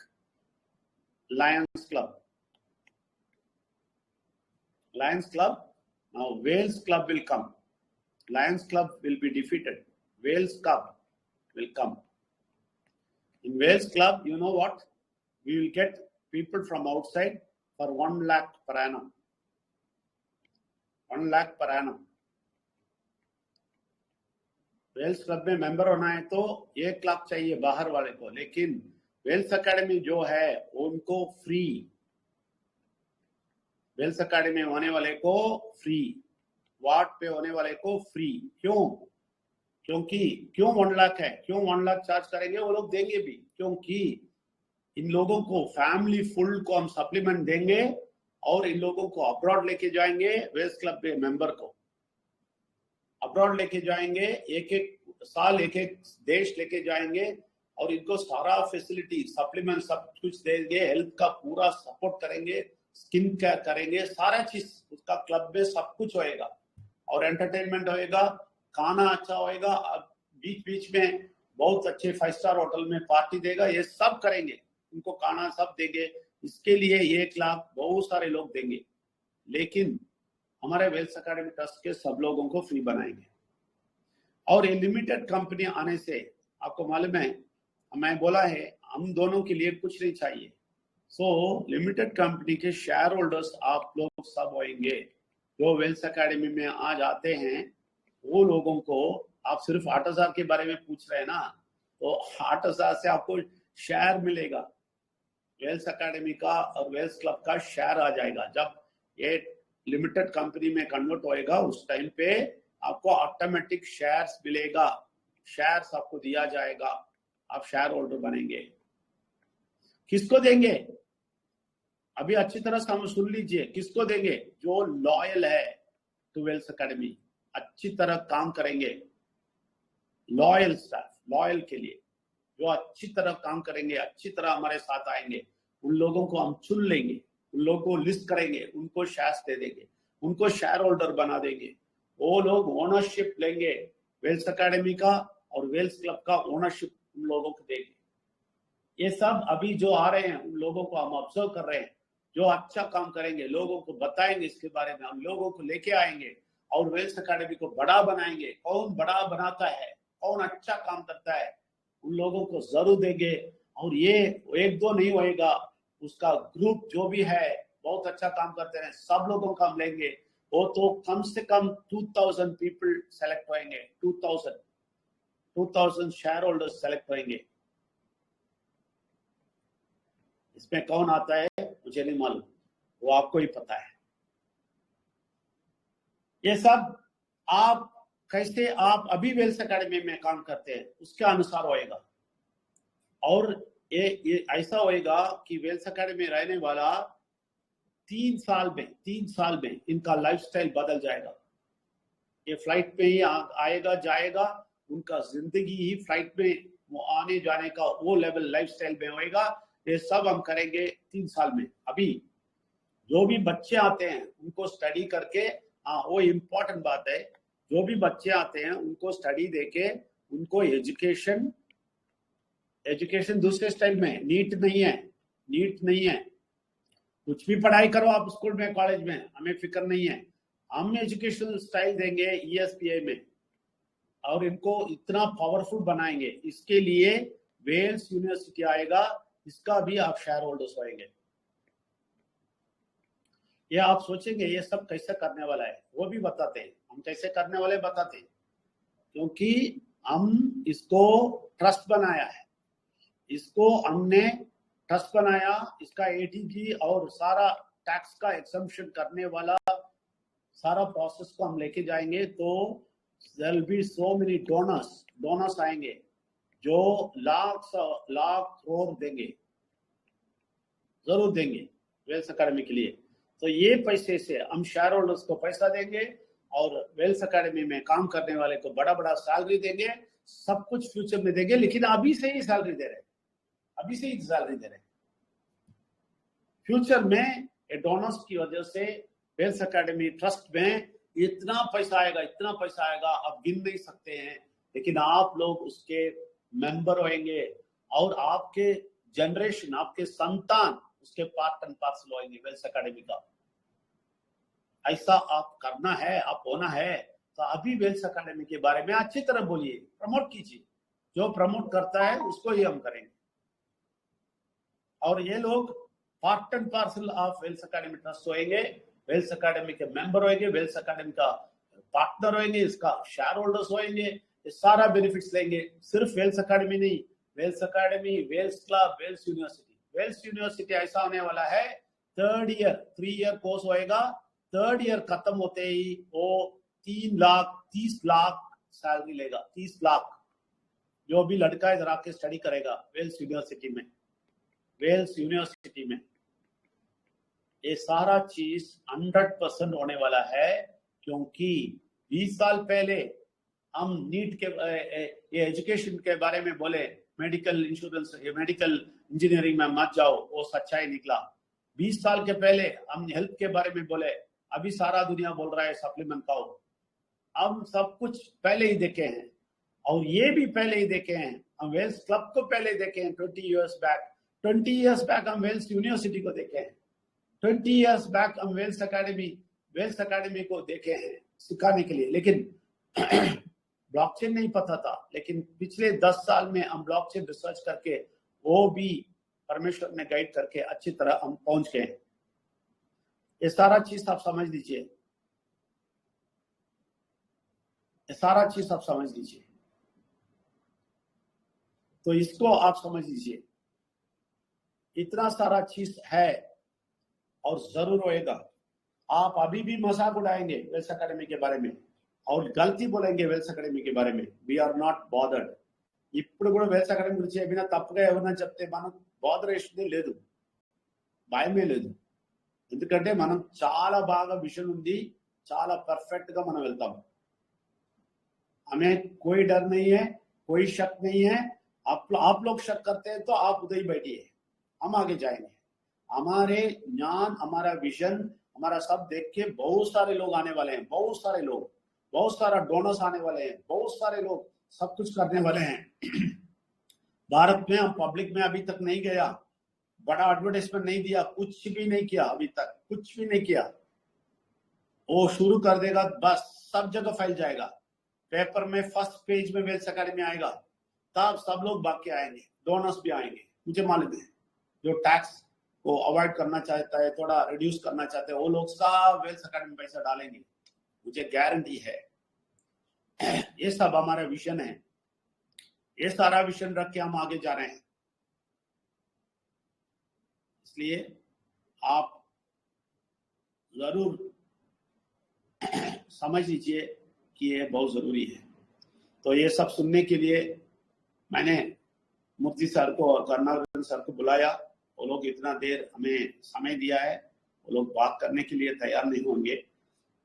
Lions Club. Lions Club. Now Wales Club will come. Lions Club will be defeated. Wales Club will come. In Wales Club, you know what? We will get people from outside for 1 lakh per annum. 1 lakh per annum. Wells club में मेंबर होना है तो 1 लाख चाहिए बाहर वाले को, लेकिन वेल्स अकेडमी जो है उनको फ्री. वेल्स अकेडमी होने वाले को फ्री, वार्ड पे होने वाले को फ्री. क्यों? क्योंकि क्यों 1 लाख है, क्यों 1 लाख चार्ज करेंगे? वो लोग देंगे भी, क्योंकि इन लोगों को फैमिली फुल को हम सप्लीमेंट देंगे और इन लोगों को अब्रॉड लेके जाएंगे. वेल्स क्लब के मेंबर को अब्रॉड लेके जाएंगे, एक साल एक देश लेके जाएंगे और इनको सारा फैसिलिटी सप्लीमेंट सब कुछ देंगे, हेल्थ का पूरा सपोर्ट करेंगे, स्किन केयर करेंगे, सारा चीज उसका क्लब में सब कुछ होएगा. और एंटरटेनमेंट होएगा, खाना अच्छा होएगा, बीच बीच में बहुत अच्छे 5 स्टार होटल में पार्टी देगा, ये सब करेंगे, उनको खाना सब देंगे. इसके लिए 1 लाख बहुत सारे लोग देंगे, लेकिन हमारे वेल्थ अकेडमी ट्रस्ट के सब लोगों को फ्री बनाएंगे. और ये लिमिटेड कंपनी आने से आपको मालूम है, मैं बोला है हम दोनों के लिए कुछ नहीं चाहिए. सो लिमिटेड कंपनी के शेयर होल्डर्स आप लोग सब होंगे. जो वेल्थ अकेडमी में आज आते हैं वो लोगों को आप सिर्फ 8,000 के बारे में पूछ रहे हैं ना, तो 8,000 से आपको शेयर मिलेगा. वेल्थ अकेडमी का और वेल्थ क्लब का शेयर आ जाएगा. जब ये लिमिटेड कंपनी में कन्वर्ट होएगा उस टाइम पे आपको ऑटोमेटिक शेयर्स मिलेगा, शेयर्स आपको दिया जाएगा, आप शेयर होल्डर बनेंगे. किसको देंगे? अभी अच्छी तरह से हम सुन लीजिए, किसको देंगे? जो लॉयल है टू वेल्थ अकेडमी, अच्छी तरह काम करेंगे, लॉयल स्टाफ, लॉयल के लिए जो अच्छी तरह काम करेंगे, अच्छी तरह हमारे साथ आएंगे, उन लोगों को हम चुन लेंगे, उन लोगों को लिस्ट करेंगे, उनको शेयर्स दे देंगे, उनको शेयर होल्डर बना देंगे. वो लोग ओनरशिप लेंगे वेल्थ अकेडमी का और वेल्थ क्लब का ओनरशिप उन लोगों को देंगे. ये सब अभी जो आ रहे हैं उन लोगों को हम ऑब्जर्व कर रहे हैं, जो अच्छा काम करेंगे लोगों को बताएंगे, इसके बारे में हम लोगों को लेके आएंगे और वेल्थ अकेडमी को बड़ा बनाएंगे. कौन बड़ा बनाता है, कौन अच्छा काम करता है, उन लोगों को जरूर देंगे. और ये 1-2 नहीं होएगा, उसका ग्रुप जो भी है बहुत अच्छा काम करते हैं, सब लोगों का हम लेंगे. वो तो कम से कम 2000 पीपल सेलेक्ट होंगे, 2000 शेयर होल्डर्स सेलेक्ट होंगे. इसमें कौन आता है मुझे नहीं मालूम, वो आपको ही पता है. ये सब आप कैसे आप अभी वेल्थ अकेडमी में काम करते हैं उसके अनुसार होएगा. और ये ऐसा होएगा कि वेल्थ अकेडमी में रहने वाला 3 साल में इनका लाइफस्टाइल बदल जाएगा. ये फ्लाइट में ही आएगा जाएगा, उनका जिंदगी ही फ्लाइट में आने जाने का वो लेवल लाइफस्टाइल में होएगा. ये सब हम करेंगे 3 साल में. अभी जो भी बच्चे आते हैं उनको स्टडी करके, हाँ वो इम्पोर्टेंट बात है, जो भी बच्चे आते हैं उनको स्टडी देके उनको एजुकेशन दूसरे स्टाइल में, नीट नहीं है, कुछ भी पढ़ाई करो आप स्कूल में कॉलेज में, हमें फिक्र नहीं है. हम एजुकेशनल स्टाइल देंगे ESPI में और इनको इतना पावरफुल बनाएंगे. इसके लिए वेल्स यूनिवर्सिटी आएगा, इसका भी आप शेयर होल्डर्स होंगे. ये आप सोचेंगे ये सब कैसे करने वाला है, वो भी बताते हैं हम कैसे करने वाले बताते हैं, क्योंकि हम इसको ट्रस्ट बनाया है, इसको हमने ट्रस्ट बनाया, इसका ATG और सारा टैक्स का एग्जम्पशन करने वाला सारा प्रोसेस को हम लेके जाएंगे. तो there will be so many donors आएंगे जो लाख करोड़ देंगे, जरूर देंगे वेल्थ अकेडमी के लिए. तो ये पैसे से हम शेयर होल्डर्स को पैसा देंगे और वेल्थ एकेडमी में काम करने वाले को बड़ा बड़ा सैलरी देंगे, सब कुछ फ्यूचर में देंगे, लेकिन अभी से ही सैलरी दे रहे हैं, अभी से ही सैलरी दे रहे हैं। फ्यूचर में डोनर्स की वजह से वेल्थ एकेडमी ट्रस्ट में इतना पैसा आएगा, इतना पैसा आएगा, आप गिन नहीं सकते हैं। लेकिन आप लोग उसके मेंबर होंगे और आपके जनरेशन, आपके संतान उसके पार्ट एंड पार्सल होंगे वेल्थ एकेडमी का। ऐसा आप करना है, आप होना है। तो अभी वेल्थ एकेडमी के बारे में अच्छी तरह बोलिए, प्रमोट कीजिए। जो प्रमोट करता है उसको ही हम करेंगे। और ये लोग part and parcel of wealth academy trust होंगे, वेल्थ एकेडमी के मेंबर होंगे, वेल्थ एकेडमी का पार्टनर होंगे, इसका शेयर होल्डर्स होंगे, ये सारा बेनिफिट्स लेंगे। सिर्फ वेल्थ एकेडमी नहीं, wealth academy, wealth club, wealth university. Wealth university ऐसा होने वाला है, 3 ईयर कोर्स होएगा। 3rd ईयर खत्म होते ही वो 30 लाख सैलरी लेगा। 30 लाख जो भी लड़का इधर आके स्टडी करेगा वेल्थ यूनिवर्सिटी में, वेल्थ यूनिवर्सिटी में ये सारा चीज 100% होने वाला है। क्योंकि 20 साल पहले हम नीट के ये एजुकेशन के बारे में बोले, मेडिकल इंश्योरेंस, मेडिकल इंजीनियरिंग में मत जाओ, वो सच्चाई निकला। 20 साल के पहले हम हेल्थ के बारे में बोले, अभी सारा दुनिया बोल रहा है सप्लीमेंट खाओ। हम सब कुछ पहले ही देखे हैं, और ये भी पहले ही देखे हैं। हम वेल्थ क्लब को पहले देखे हैं 20 इयर्स बैक। 20 इयर्स बैक हम वेल्थ यूनिवर्सिटी को देखे हैं। 20 इयर्स बैक हम वेल्थ एकेडमी को देखे हैं सिखाने के लिए। लेकिन ब्लॉकचेन नहीं पता था, लेकिन पिछले 10 साल में हम ब्लॉकचेन रिसर्च करके, वो भी परमेश्वर ने गाइड करके अच्छी तरह हम पहुंच गए। ये सारा चीज आप समझ लीजिए, ये सारा चीज आप समझ लीजिए। तो इसको आप समझ लीजिए, इतना सारा चीज है और जरूर होएगा। आप अभी भी मजाक उड़ाएंगे वेल्थ एकेडमी के बारे में और गलती बोलेंगे वेल्थ एकेडमी के बारे में। We are not bothered. ఇప్పుడు కూడా వెల్త్ అకాడమీ గురించి ఏమైనా తప్పుగా ఎవరైనా చెప్తే మనం బాదర్ అయ్యేది లేదు, భయమే లేదు। ఎందుకంటే మనం చాలా బాగా విజన్ ఉంది, చాలా పర్ఫెక్ట్ గా మనం వెళ్తాం। हमें कोई डर नहीं है, कोई शक नहीं है। आप लोग शक करते हैं तो आप उधर ही बैठिए, हम आगे जाएंगे। हमारे ज्ञान, हमारा विजन, हमारा सब देख के बहुत सारे लोग आने वाले हैं, बहुत सारे लोग, बहुत सारा डोनर्स आने वाले हैं, बहुत सारे लोग सब कुछ करने वाले हैं। भारत में हम पब्लिक में अभी तक नहीं गया, बड़ा एडवर्टाइजमेंट नहीं दिया, कुछ भी नहीं किया, अभी तक कुछ भी नहीं किया। वो शुरू कर देगा, बस सब जगह फैल जाएगा। पेपर में फर्स्ट पेज में वेल्थ एकेडमी आएगा, तब सब लोग भाग के आएंगे, डोनर्स भी आएंगे। मुझे मालूम है जो टैक्स को अवॉइड करना चाहता है, थोड़ा रिड्यूस करना चाहते हैं, वो लोग सब वेल्थ एकेडमी में पैसा डालेंगे, मुझे गारंटी है। ये सब हमारा विजन है, ये सारा विजन रख के हम आगे जा रहे हैं। इसलिए आप जरूर समझ लीजिए कि ये बहुत जरूरी है। तो ये सब सुनने के लिए मैंने मुफ्ती सर को, कर्नाटक सर को बुलाया। वो लोग इतना देर हमें समय दिया है, वो लोग बात करने के लिए तैयार नहीं होंगे,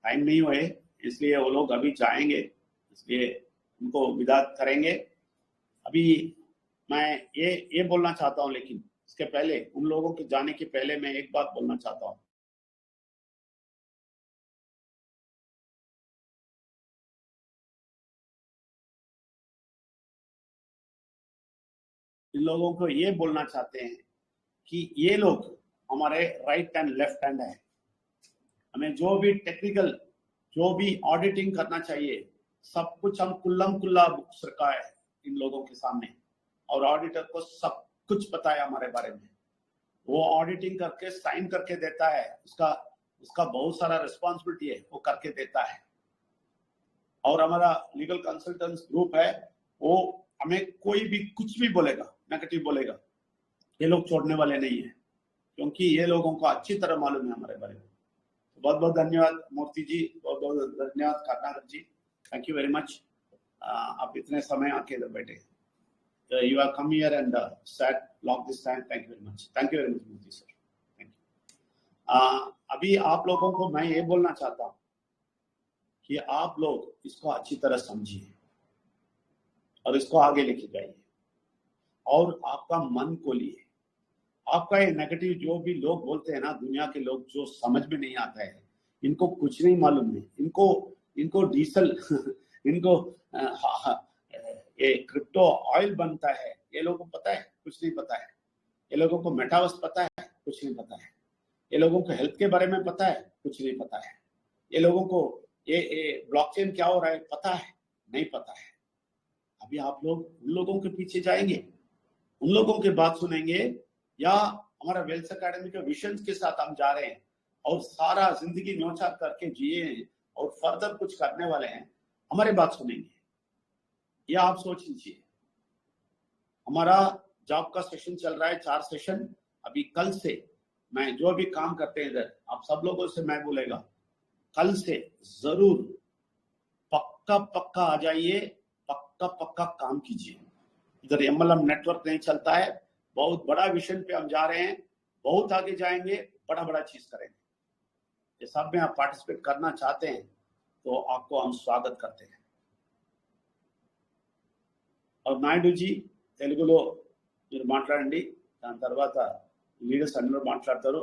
टाइम नहीं हुए, इसलिए वो लोग अभी जाएंगे, इसलिए उनको विदा करेंगे। अभी मैं ये बोलना चाहता हूँ, लेकिन इसके पहले, उन लोगों के जाने के पहले मैं एक बात बोलना चाहता हूँ। इन लोगों को ये बोलना चाहते हैं कि ये लोग हमारे राइट हैंड लेफ्ट हैंड है। हमें जो भी टेक्निकल, जो भी ऑडिटिंग करना चाहिए, सब कुछ हम कुल्लम कुल्ला बुक्स रखा है इन लोगों के सामने, और ऑडिटर को सब कुछ पता है हमारे बारे में। वो ऑडिटिंग करके साइन करके देता है, उसका बहुत सारा रिस्पॉन्सिबिलिटी है, वो करके देता है। और हमारा लीगल कंसल्टेंट्स ग्रुप है, वो हमें कोई भी कुछ भी बोलेगा, नेगेटिव बोलेगा, ये लोग छोड़ने वाले नहीं है, क्योंकि ये लोगों को अच्छी तरह मालूम है हमारे बारे में। बहुत बहुत धन्यवाद मूर्ति जी, बहुत बहुत धन्यवाद कर्नाटक जी, थैंक यू वेरी मच। आप इतने समय आके इधर बैठे, you have come here and sat long this time. Thank you very much. Thank you very much, Murthy sir. Thank you. अभी आप लोगों को मैं ये बोलना चाहता हूं कि आप लोग इसको अच्छी तरह समझिए और इसको आगे लेके जाइए और आपका मन को लिए। आपका ये नेगेटिव जो भी लोग बोलते हैं ना, दुनिया के लोग जो समझ में नहीं आता है, इनको कुछ नहीं मालूम है, इनको डीजल इनको ये क्रिप्टो ऑयल बनता है, ये लोगों को पता है? कुछ नहीं पता है। ये लोगों को मेटावर्स पता है? कुछ नहीं पता है। ये लोगों को हेल्थ के बारे में पता है? कुछ नहीं पता है। ये लोगों को ये ब्लॉकचेन क्या हो रहा है पता है? नहीं पता है। अभी आप लोग उन लोगों के पीछे जाएंगे, उन लोगों की बात सुनेंगे, या हमारा वेल्थ एकेडमी के विजन के साथ हम जा रहे हैं और सारा जिंदगी न्योछावर करके जिए और फर्दर कुछ करने वाले हैं, हमारी बात सुनेंगे? या आप सोच लीजिए। हमारा जॉब का सेशन चल रहा है, 4 सेशन। अभी कल से मैं जो भी काम करते हैं इधर, आप सब लोगों से मैं बोलेगा, कल से जरूर पक्का पक्का आ जाइए, पक्का पक्का काम कीजिए। इधर MLM नेटवर्क नहीं चलता है, बहुत बड़ा विजन पे हम जा रहे हैं, बहुत आगे जाएंगे, बड़ा बड़ा चीज करेंगे। ये सब में आप पार्टिसिपेट करना चाहते हैं तो आपको हम स्वागत करते हैं। और నాయుడు జీ తెలుగులో మీరు మాట్లాడండి, దాని తర్వాత లీడర్స్ అందరూ మాట్లాడతారు.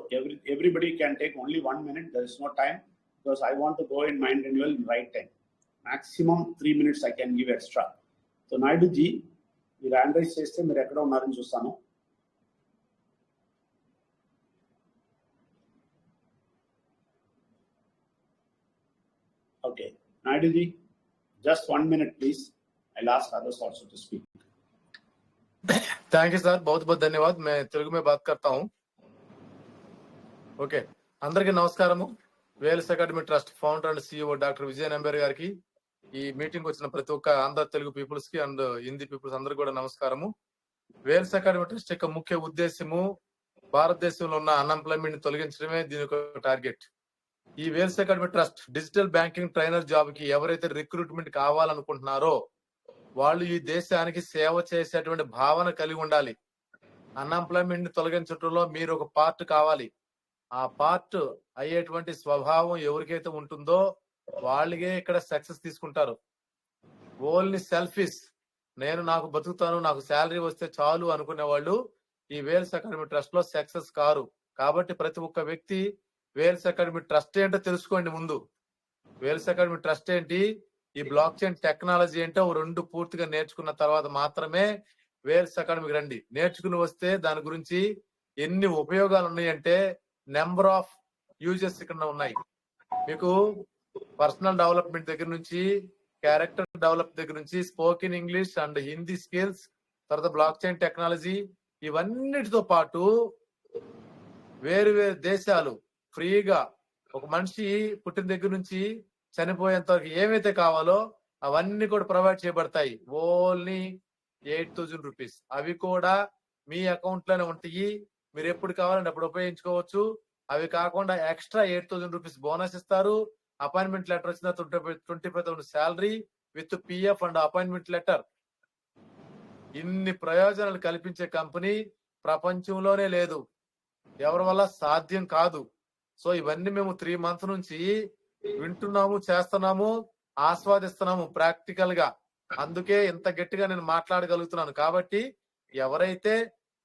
Everybody can take only 1 minute. There is no time because I want to go in mind renewal in right time. Maximum 3 minutes I can give extra. So Naidu ji మీరు హ్యాండ్ రైజ్ చేస్తే మీరు ఎక్కడ ఉన్నారని చూస్తాను. Okay Naidu ji, just 1 minute please. I'll ask others also to speak. Thank you sir, बहुत बहुत धन्यवाद. मैं तेलुगु में बात करता हूँ. ఓకే, అందరికీ నమస్కారము. Vels academy trust founder and CEO doctor Vijaya Nambiar గారికి, ఈ మీటింగ్ వచ్చిన ప్రతి ఒక్క ఆంధ్ర తెలుగు పీపుల్స్ కి అండ్ హిందీ పీపుల్స్ అందరూ కూడా నమస్కారము. వేల్స్ అకాడమీ ట్రస్ట్ యొక్క ముఖ్య ఉద్దేశము భారతదేశంలో ఉన్న అన్ఎంప్లాయ్మెంట్ ని తొలగించడమే దీని యొక్క టార్గెట్. ఈ Wells academy trust digital banking trainer job కి ఎవరైతే రిక్రూట్మెంట్ కావాలనుకుంటున్నారో వాళ్ళు ఈ దేశానికి సేవ చేసేటువంటి భావన కలిగి ఉండాలి. అన్ఎంప్లాయ్మెంట్ ని తొలగించడంలో మీరు ఒక పార్ట్ కావాలి. ఆ పార్ట్ అయ్యేటువంటి స్వభావం ఎవరికైతే ఉంటుందో వాళ్ళకే ఇక్కడ సక్సెస్ తీసుకుంటారు. ఓన్లీ సెల్ఫిష్, నేను నాకు బతుకుతాను, నాకు శాలరీ వస్తే చాలు అనుకునే వాళ్ళు ఈ వేల్స్ అకాడమీ ట్రస్ట్ లో సక్సెస్ కారు. కాబట్టి ప్రతి ఒక్క వ్యక్తి వేల్స్ అకాడమీ ట్రస్ట్ ఏంటో తెలుసుకోండి. ముందు వేల్స్ అకాడమీ ట్రస్ట్ ఏంటి, ఈ బ్లాక్ చైన్ టెక్నాలజీ ఏంటో 2 పూర్తిగా నేర్చుకున్న తర్వాత మాత్రమే వేల్స్ అకాడమీకి రండి. నేర్చుకుని వస్తే దాని గురించి ఎన్ని ఉపయోగాలు ఉన్నాయంటే నెంబర్ ఆఫ్ యూజెస్ ఇక్కడ ఉన్నాయి. మీకు పర్సనల్ డెవలప్మెంట్ దగ్గర నుంచి, క్యారెక్టర్ డెవలప్ దగ్గర నుంచి, spoken English and Hindi skills, తర్వాత బ్లాక్ చైన్ టెక్నాలజీ, ఇవన్నిటితో పాటు వేరు వేరు దేశాలు ఫ్రీగా ఒక మనిషి పుట్టిన దగ్గర నుంచి చనిపోయేంత వరకు ఏమైతే కావాలో అవన్నీ కూడా ప్రొవైడ్ చేయబడతాయి. Only 8,000 rupees. అవి కూడా మీ అకౌంట్ లోనే ఉంటాయి. మీరు ఎప్పుడు కావాలంటే అప్పుడు ఉపయోగించుకోవచ్చు. అవి కాకుండా ఎక్స్ట్రా 8,000 రూపీస్ బోనస్ ఇస్తారు. అపాయింట్మెంట్ లెటర్ వచ్చిన 25,000 salary with PF and appointment letter. ఇన్ని ప్రయోజనాలు కల్పించే కంపెనీ ప్రపంచంలోనే లేదు, ఎవరి వల్ల సాధ్యం కాదు. సో ఇవన్నీ మేము 3 months నుంచి వింటున్నాము, చేస్తున్నాము, ఆస్వాదిస్తున్నాము ప్రాక్టికల్ గా. అందుకే ఇంత గట్టిగా నేను మాట్లాడగలుగుతున్నాను. కాబట్టి ఎవరైతే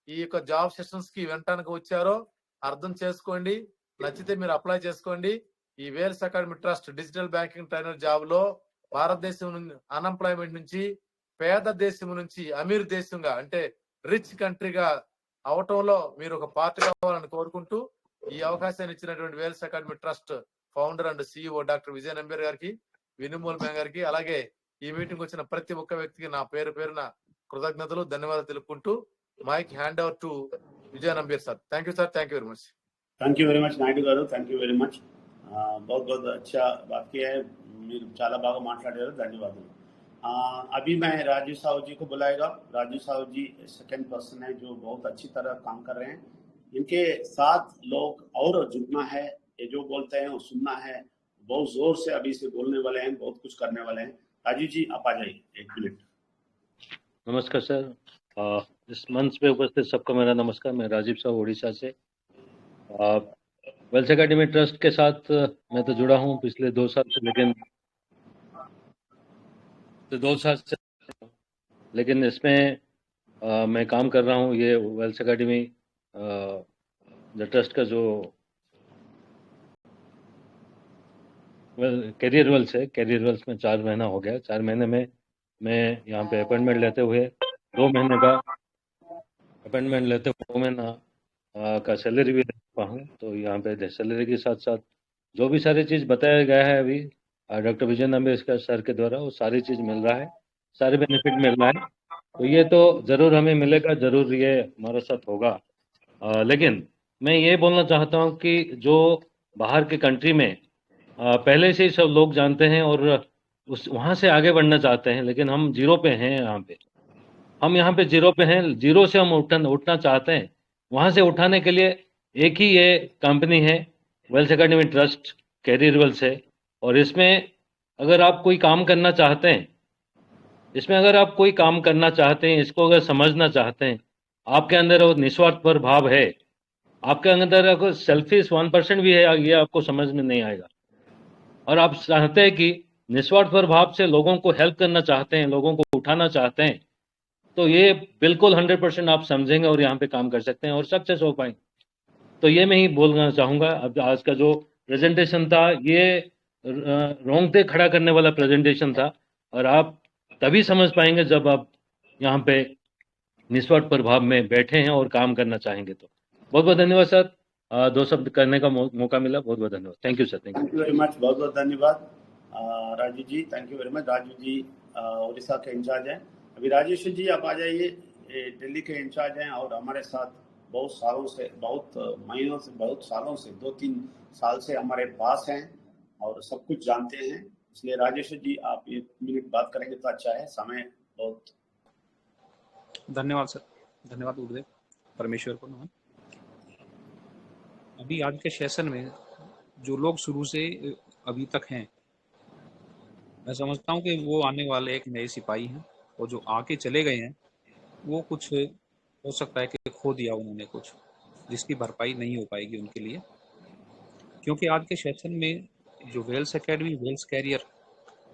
ఈ యొక్క జాబ్ సెషన్స్ కి వినటానికి వచ్చారో అర్థం చేసుకోండి. నచ్చితే మీరు అప్లై చేసుకోండి. ఈ Wells academy trust digital banking trainer job లో భారతదేశం అన్ఎంప్లాయ్మెంట్ నుంచి పేద దేశం నుంచి అమీర్ దేశంగా అంటే రిచ్ కంట్రీగా అవటంలో మీరు ఒక పార్ట్ కావాలని కోరుకుంటూ ఈ అవకాశాన్ని ఇచ్చినటువంటి Vels academy trust founder and CEO doctor Vijaya Nambiar గారికి, వినుమూల్ మ్యాన్ గారికి, అలాగే ఈ మీటింగ్ వచ్చిన ప్రతి ఒక్క వ్యక్తికి నా పేరు పేరున కృతజ్ఞతలు, ధన్యవాదాలు తెలుపుకుంటూ mike hand over to Vijaya Nambiar sir. Thank you sir, thank you very much. Thank you very much Naidu garu, thank you very much. बहुत बहुत अच्छा बात किया है, మీరు చాలా బాగా మాట్లాడారు, ధన్యవాదాలు. अभी मैं राजीव साहू जी को बुलाएगा. राजीव साहू जी सेकंड पर्सन है जो बहुत अच्छी तरह काम कर रहे हैं. इनके साथ लोग और जुड़ना है, ये जो बोलते हैं वो सुनना है. बहुत जोर से अभी से बोलने वाले हैं, बहुत कुछ करने वाले हैं. राजीव जी आप आ जाइए, 1 minute. नमस्कार सर. इस मंच पे उपस्थित सबको मेरा नमस्कार. मैं राजीव साहू उड़ीसा से. वेल्स एकेडमी ट्रस्ट के साथ मैं तो जुड़ा हूँ पिछले 2 साल से, लेकिन इसमें मैं काम कर रहा हूँ। ये वेल्स एकेडमी द ट्रस्ट का जो कैरियर वेल्स है, कैरियर वेल्स में 4 महीना हो गया। 4 महीने में मैं यहाँ पे अपॉइंटमेंट लेते हुए 2 महीने का अपॉइंटमेंट लेते हुए 2 महीना का सैलरी भी ले चुका हूँ। तो यहाँ पे सैलरी के साथ साथ जो भी सारी चीज़ बताया गया है अभी डॉक्टर विजय अम्बेडकर सर के द्वारा, वो सारी चीज़ मिल रहा है, सारे बेनिफिट मिल रहा है। तो ये तो ज़रूर हमें मिलेगा, ज़रूर ये हमारे साथ होगा। लेकिन मैं ये बोलना चाहता हूँ कि जो बाहर के कंट्री में पहले से ही सब लोग जानते हैं और उस वहाँ से आगे बढ़ना चाहते हैं, लेकिन हम जीरो पे हैं यहाँ पे। हम यहाँ पे जीरो पे हैं, जीरो से हम उठना चाहते हैं। वहाँ से उठाने के लिए एक ही ये कंपनी है, Wells Academy trust, career Wells है। और इसमें अगर आप कोई काम करना चाहते हैं, इसको अगर समझना चाहते हैं, आपके अंदर वो निस्वार्थ पर भाव है, आपके अंदर अगर सेल्फिश 1% भी है, ये आपको समझ में नहीं आएगा। और आप चाहते हैं कि निस्वार्थ पर भाव से लोगों को हेल्प करना चाहते हैं, लोगों को उठाना चाहते हैं, तो ये बिल्कुल 100% आप समझेंगे और यहाँ पे काम कर सकते हैं और सक्सेस हो पाएंगे। तो ये मैं ही बोलना चाहूँगा। अब आज का जो प्रेजेंटेशन था, ये रोंगटे खड़ा करने वाला प्रेजेंटेशन था, और आप तभी समझ पाएंगे जब आप यहाँ पे निस्वार्थ प्रभाव में बैठे हैं और काम करना चाहेंगे। तो बहुत बहुत धन्यवाद सर, 2 शब्द करने का मौका मिला। बहुत बहुत धन्यवाद। Thank you sir. Thank thank you very much, बहुत बहुत धन्यवाद Raju ji, thank you very much. Raju ji Orissa के इंचार्ज हैं। अभी राजेश जी आप आ जाइए, दिल्ली के इंचार्ज हैं और हमारे साथ बहुत सालों से, बहुत महीनों से, बहुत सालों से, 2-3 साल से हमारे पास हैं और सब कुछ जानते हैं। इसलिए राजेश जी आप 1 मिनट बात करेंगे तो अच्छा है, समय बहुत। धन्यवाद सर, धन्यवाद गुरुदेव, परमेश्वर को नमन। अभी आज के सेशन में जो लोग शुरू से अभी तक हैं, मैं समझता हूँ कि वो आने वाले एक नए सिपाही हैं, और जो आके चले गए हैं वो कुछ हो सकता है कि खो दिया उन्होंने कुछ, जिसकी भरपाई नहीं हो पाएगी उनके लिए। क्योंकि आज के सेशन में जो वेल्स एकेडमी, वेल्स कैरियर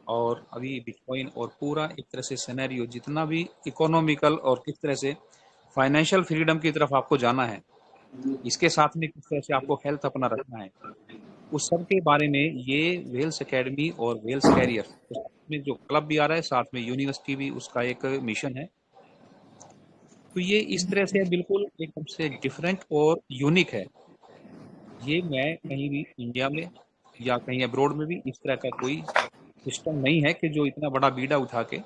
और अभी बिटकॉइन और पूरा एक तरह से सिनेरियो, जितना भी इकोनॉमिकल और किस तरह से फाइनेंशियल फ्रीडम की तरफ आपको जाना है, इसके साथ में किस तरह से आपको हेल्थ अपना रखना है, उस सब के बारे में ये वेल्स एकेडमी और वेल्स कैरियर में जो क्लब भी आ रहा है, साथ में यूनिवर्सिटी भी उसका एक मिशन है। तो ये इस तरह से बिल्कुल एकदम से डिफरेंट और यूनिक है। ये मैं कहीं भी इंडिया में या कहीं अब्रॉड में भी इस तरह का कोई सिस्टम नहीं है कि जो इतना बड़ा बीड़ा उठा के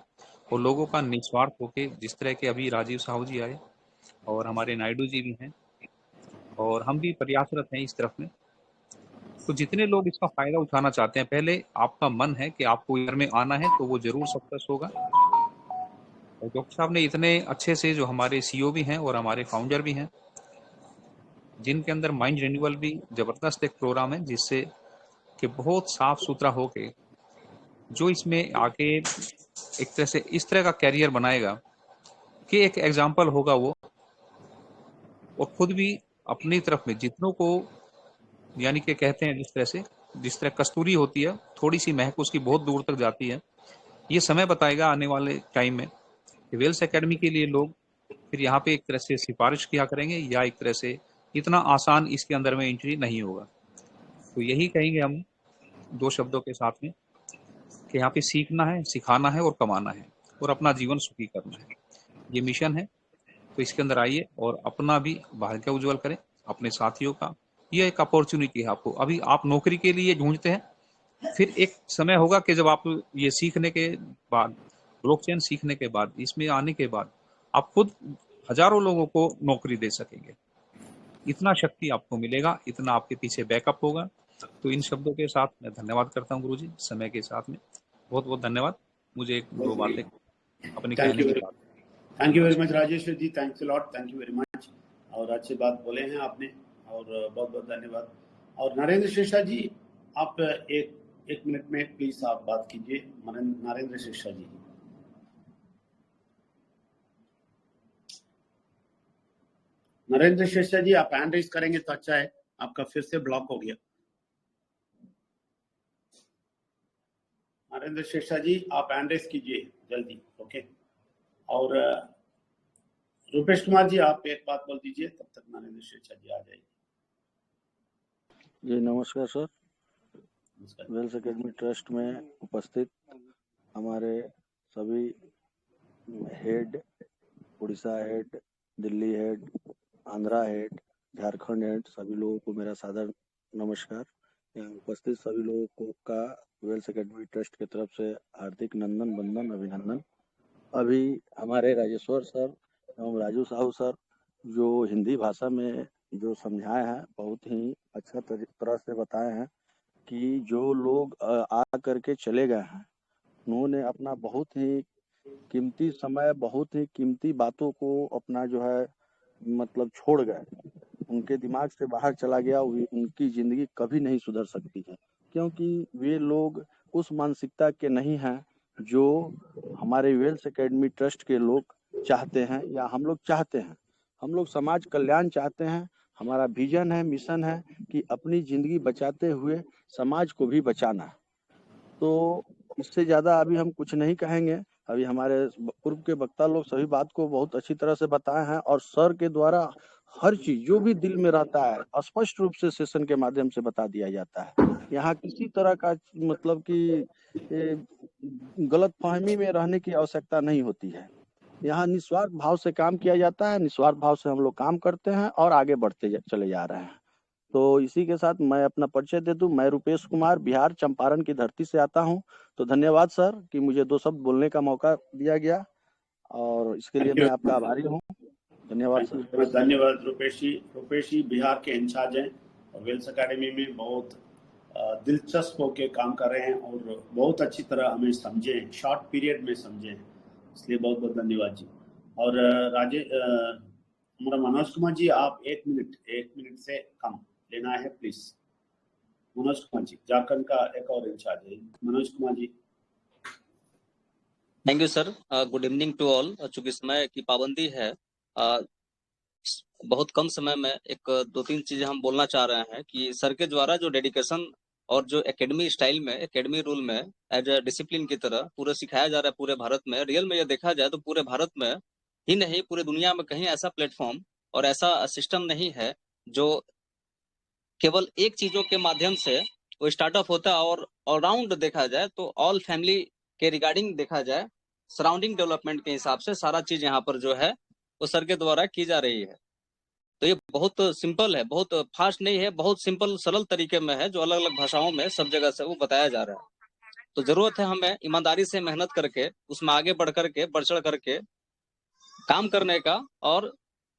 और लोगों का निस्वार्थ होके, जिस तरह के अभी राजीव साहू जी आए और हमारे नायडू जी भी हैं और हम भी प्रयासरत हैं इस तरफ में। तो जितने लोग इसका फायदा उठाना चाहते हैं, पहले आपका मन है कि आपको इधर में आना है, तो वो जरूर सक्सेस होगा। और डॉक्टर साहब ने इतने अच्छे से, जो हमारे सीईओ भी हैं और हमारे फाउंडर भी हैं, जिनके अंदर माइंड रिन्यूअल भी जबरदस्त एक प्रोग्राम है, जिससे कि बहुत साफ सुथरा होके जो इसमें आके एक तरह से इस तरह का कैरियर बनाएगा कि एक एग्जाम्पल होगा वो, और खुद भी अपनी तरफ में जितनों को, यानी कि कहते हैं जिस तरह कस्तूरी होती है, थोड़ी सी महक उसकी बहुत दूर तक जाती है। ये समय बताएगा आने वाले टाइम में कि वेल्स एकेडमी के लिए लोग फिर यहाँ पे एक तरह से सिफारिश किया करेंगे, या एक तरह से इतना आसान इसके अंदर में एंट्री नहीं होगा। तो यही कहेंगे हम 2 शब्दों के साथ में कि यहाँ पे सीखना है, सिखाना है और कमाना है और अपना जीवन सुखी करना है। ये मिशन है। तो इसके अंदर आइए और अपना भी भाग्य उज्जवल करें, अपने साथियों का। ये एक अपॉर्चुनिटी है आपको। अभी आप नौकरी के लिए ढूंढते हैं, फिर एक समय होगा कि जब आप ये सीखने के बाद, ब्लॉकचेन सीखने के बाद, इसमें आने के बाद, आप खुद हजारों लोगों को नौकरी दे सकेंगे। इतना शक्ति आपको मिलेगा, इतना आपके पीछे बैकअप होगा। तो इन शब्दों के साथ मैं धन्यवाद करता हूँ गुरुजी, समय के साथ में बहुत बहुत धन्यवाद। मुझे 1-2 बातें अपनी थैंक कहने यू की बात। Thank you very much Rajeshwar ji, thanks a lot, thank you very much. और अच्छी बात बोले हैं आपने और बहुत बहुत धन्यवाद। और नरेंद्र शेषा जी, आप एक मिनट में प्लीज आप बात कीजिए। नरेंद्र शेषा जी, नरेंद्र शेषा जी आप हैंड रेज करेंगे तो अच्छा है। आपका फिर से ब्लॉक हो गया। नरेंद्र शेषा जी आप हैंड रेस कीजिए जल्दी। ओके, और रुपेश कुमार जी आप एक बात बोल दीजिए, तब तक नरेंद्र शेषा जी आ जाएंगे। जी नमस्कार सर। नमस्कार। वेल्स एकेडमी ट्रस्ट में उपस्थित हमारे सभी head, Orissa head, Delhi head, Andhra head, Jharkhand head, सभी लोगों को मेरा सादर नमस्कार। यहाँ उपस्थित सभी लोगों को का वेल्स एकेडमी ट्रस्ट की तरफ से हार्दिक नंदन वंदन अभिनंदन। अभी हमारे राजेश्वर सर एवं राजू साहू सर जो हिंदी भाषा में जो समझाए हैं, बहुत ही अच्छा तरह से बताए हैं कि जो लोग आ करके चले गए हैं, उन्होंने अपना बहुत ही कीमती समय, बहुत ही कीमती बातों को अपना जो है मतलब छोड़ गए, उनके दिमाग से बाहर चला गया, उनकी जिंदगी कभी नहीं सुधर सकती है, क्योंकि वे लोग उस मानसिकता के नहीं हैं जो हमारे वेल्स एकेडमी ट्रस्ट के लोग चाहते हैं या हम लोग चाहते हैं। हम लोग समाज कल्याण चाहते हैं। हमारा विजन है, मिशन है कि अपनी जिंदगी बचाते हुए समाज को भी बचाना है। तो इससे ज्यादा अभी हम कुछ नहीं कहेंगे। अभी हमारे पूर्व के वक्ता लोग सभी बात को बहुत अच्छी तरह से बताए हैं और सर के द्वारा हर चीज जो भी दिल में रहता है स्पष्ट रूप से सेशन के माध्यम से बता दिया जाता है। यहाँ किसी तरह का मतलब कि गलत फहमी में रहने की आवश्यकता नहीं होती है। यहाँ निस्वार्थ भाव से काम किया जाता है, निस्वार्थ भाव से हम लोग काम करते हैं और आगे बढ़ते चले जा रहे हैं। तो इसी के साथ मैं अपना परिचय दे दूं। मैं रुपेश कुमार बिहार चंपारण की धरती से आता हूं। तो धन्यवाद सर कि मुझे 2 शब्द बोलने का मौका दिया गया और इसके लिए मैं आपका आभारी हूं। धन्यवाद सर। धन्यवाद रुपेश जी। रुपेश जी बिहार के इंचार्ज हैं और वेल्स एकेडमी में बहुत दिलचस्प होकर काम कर रहे हैं और बहुत अच्छी तरह हमें समझे, शॉर्ट पीरियड में समझे, इसलिए बहुत बहुत धन्यवाद जी। और हमारा मनोज कुमार जी आप 1 मिनट से कम लेना है प्लीज। मनोज कुमार जी झारखंड का एक और इंचार्ज है, Manoj Kumar ji. Thank you sir. Good evening to all. चूंकि समय की पाबंदी है, बहुत कम समय में एक 2-3 चीजें हम बोलना चाह रहे हैं कि सर के द्वारा जो डेडिकेशन और जो एकेडमी स्टाइल में, एकेडमी रूल में एज ए डिसिप्लिन की तरह पूरा सिखाया जा रहा है पूरे भारत में। रियल में ये देखा जाए तो पूरे भारत में ही नहीं, पूरे दुनिया में कहीं ऐसा प्लेटफॉर्म और ऐसा सिस्टम नहीं है जो केवल एक चीजों के माध्यम से वो स्टार्टअप होता है। और ऑलराउंड देखा जाए तो ऑल फैमिली के रिगार्डिंग देखा जाए, सराउंडिंग डेवलपमेंट के हिसाब से सारा चीज यहाँ पर जो है वो सर के द्वारा की जा रही है। तो ये बहुत सिंपल है, बहुत फास्ट नहीं है, बहुत सिंपल सरल तरीके में है, जो अलग अलग भाषाओं में सब जगह से वो बताया जा रहा है। तो जरूरत है हमें ईमानदारी से मेहनत करके उसमें आगे बढ़ चढ़ करके काम करने का। और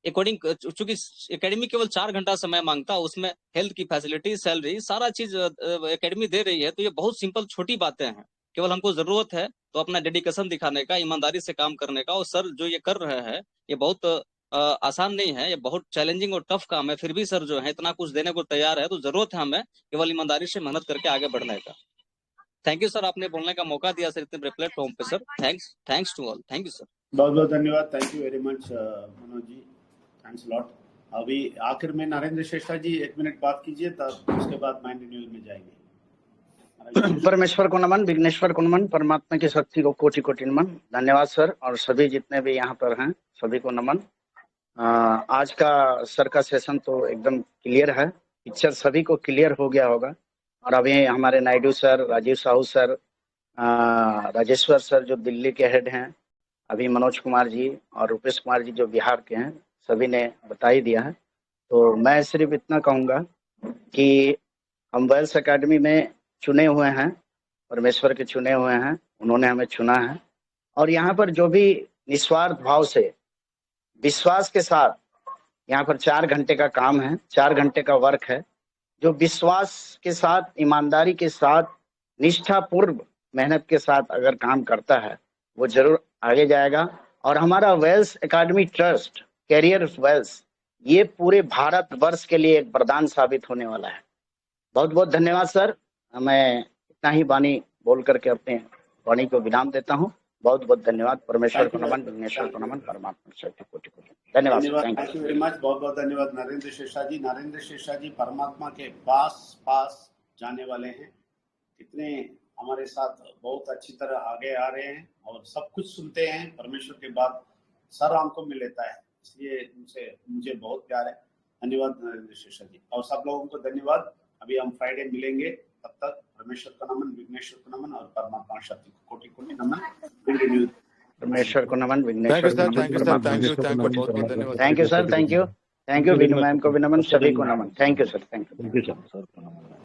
अकॉर्डिंग, चूंकि एकेडमी केवल 4 घंटा समय मांगता है, उसमें हेल्थ की फैसिलिटी, सैलरी, सारा चीज एकेडमी दे रही है। तो ये बहुत सिंपल छोटी बातें हैं, केवल हमको जरूरत है तो अपना डेडिकेशन दिखाने का, ईमानदारी से काम करने का। और सर जो ये कर रहे हैं ये बहुत आसान नहीं है, ये बहुत चैलेंजिंग और टफ काम है, फिर भी सर जो है इतना कुछ देने को तैयार है। तो जरूरत है हमें केवल ईमानदारी से मेहनत करके आगे बढ़ने का। थैंक यू सर, आपने बोलने का मौका दिया सर इतने बड़े प्लेटफॉर्म पे sir. Thanks to all. Thank you sir. बहुत बहुत धन्यवाद। Thank you very much Manoj ji, thanks lot. अभी आखिर में नरेंद्र शेषा जी 1 मिनट बात कीजिए, तब उसके बाद माइंड रिन्यूअल में जाएंगे। परमेश्वर को नमन, विघ्नेश्वर को नमन, परमात्मा की शक्ति को कोटि कोटि नमन। धन्यवाद सर, और सभी जितने भी यहाँ पर हैं सभी को नमन। आज का सर का सेशन तो एकदम क्लियर है, पिक्चर सभी को क्लियर हो गया होगा। और अभी हमारे Naidu sir, Rajiv Sahu sir, Rajeshwar sir जो दिल्ली के हेड हैं, अभी मनोज कुमार जी और रुपेश कुमार जी जो बिहार के हैं, सभी ने बता ही दिया है। तो मैं सिर्फ इतना कहूँगा कि हम वेल्स एकेडमी में चुने हुए हैं, परमेश्वर के चुने हुए हैं, उन्होंने हमें चुना है। और यहाँ पर जो भी निस्वार्थ भाव से, विश्वास के साथ, यहाँ पर 4 घंटे का काम है, 4 घंटे का वर्क है, जो विश्वास के साथ, ईमानदारी के साथ, निष्ठापूर्व मेहनत के साथ अगर काम करता है वो जरूर आगे जाएगा। और हमारा Wells Academy trust, career Wells, ये पूरे भारत वर्ष के लिए एक वरदान साबित होने वाला है। बहुत बहुत धन्यवाद सर। मैं इतना ही वाणी बोल करके अपने वाणी को विराम देता हूँ। बहुत बहुत धन्यवाद। परमेश्वर को नमन, विघ्नेश्वर को नमन, परमात्मा शक्ति कोटि कोटि धन्यवाद। थैंक यू वेरी मच, बहुत बहुत धन्यवाद नरेंद्र शेषा जी। नरेंद्र शेषा जी परमात्मा के पास जाने वाले हैं। कितने हमारे साथ बहुत अच्छी तरह आगे आ रहे हैं और सब कुछ सुनते हैं। परमेश्वर के बाद सर आंखों में लेता है, इसलिए उनसे मुझे बहुत प्यार है। धन्यवाद नरेंद्र शेषा जी, और सब लोगों को धन्यवाद। अभी हम फ्राइडे मिलेंगे, तब तक परमेश्वर का नमन, विघ्नेश्वर को नमन और परमात्मा शक्ति को कोटि कोटि नमन। परमेश्वर को नमन, थैंक यू विघ्नेश्वर सर, को नमन, थैंक यू सर, परमात्मा थैंक यू, शक्ति थैंक को यू, बहुत बहुत धन्यवाद। Thank you sir, thank you, Vinu ma'am को भी नमन, सभी को नमन। Thank you sir, thank you. Thank you sir. Sir को नमन।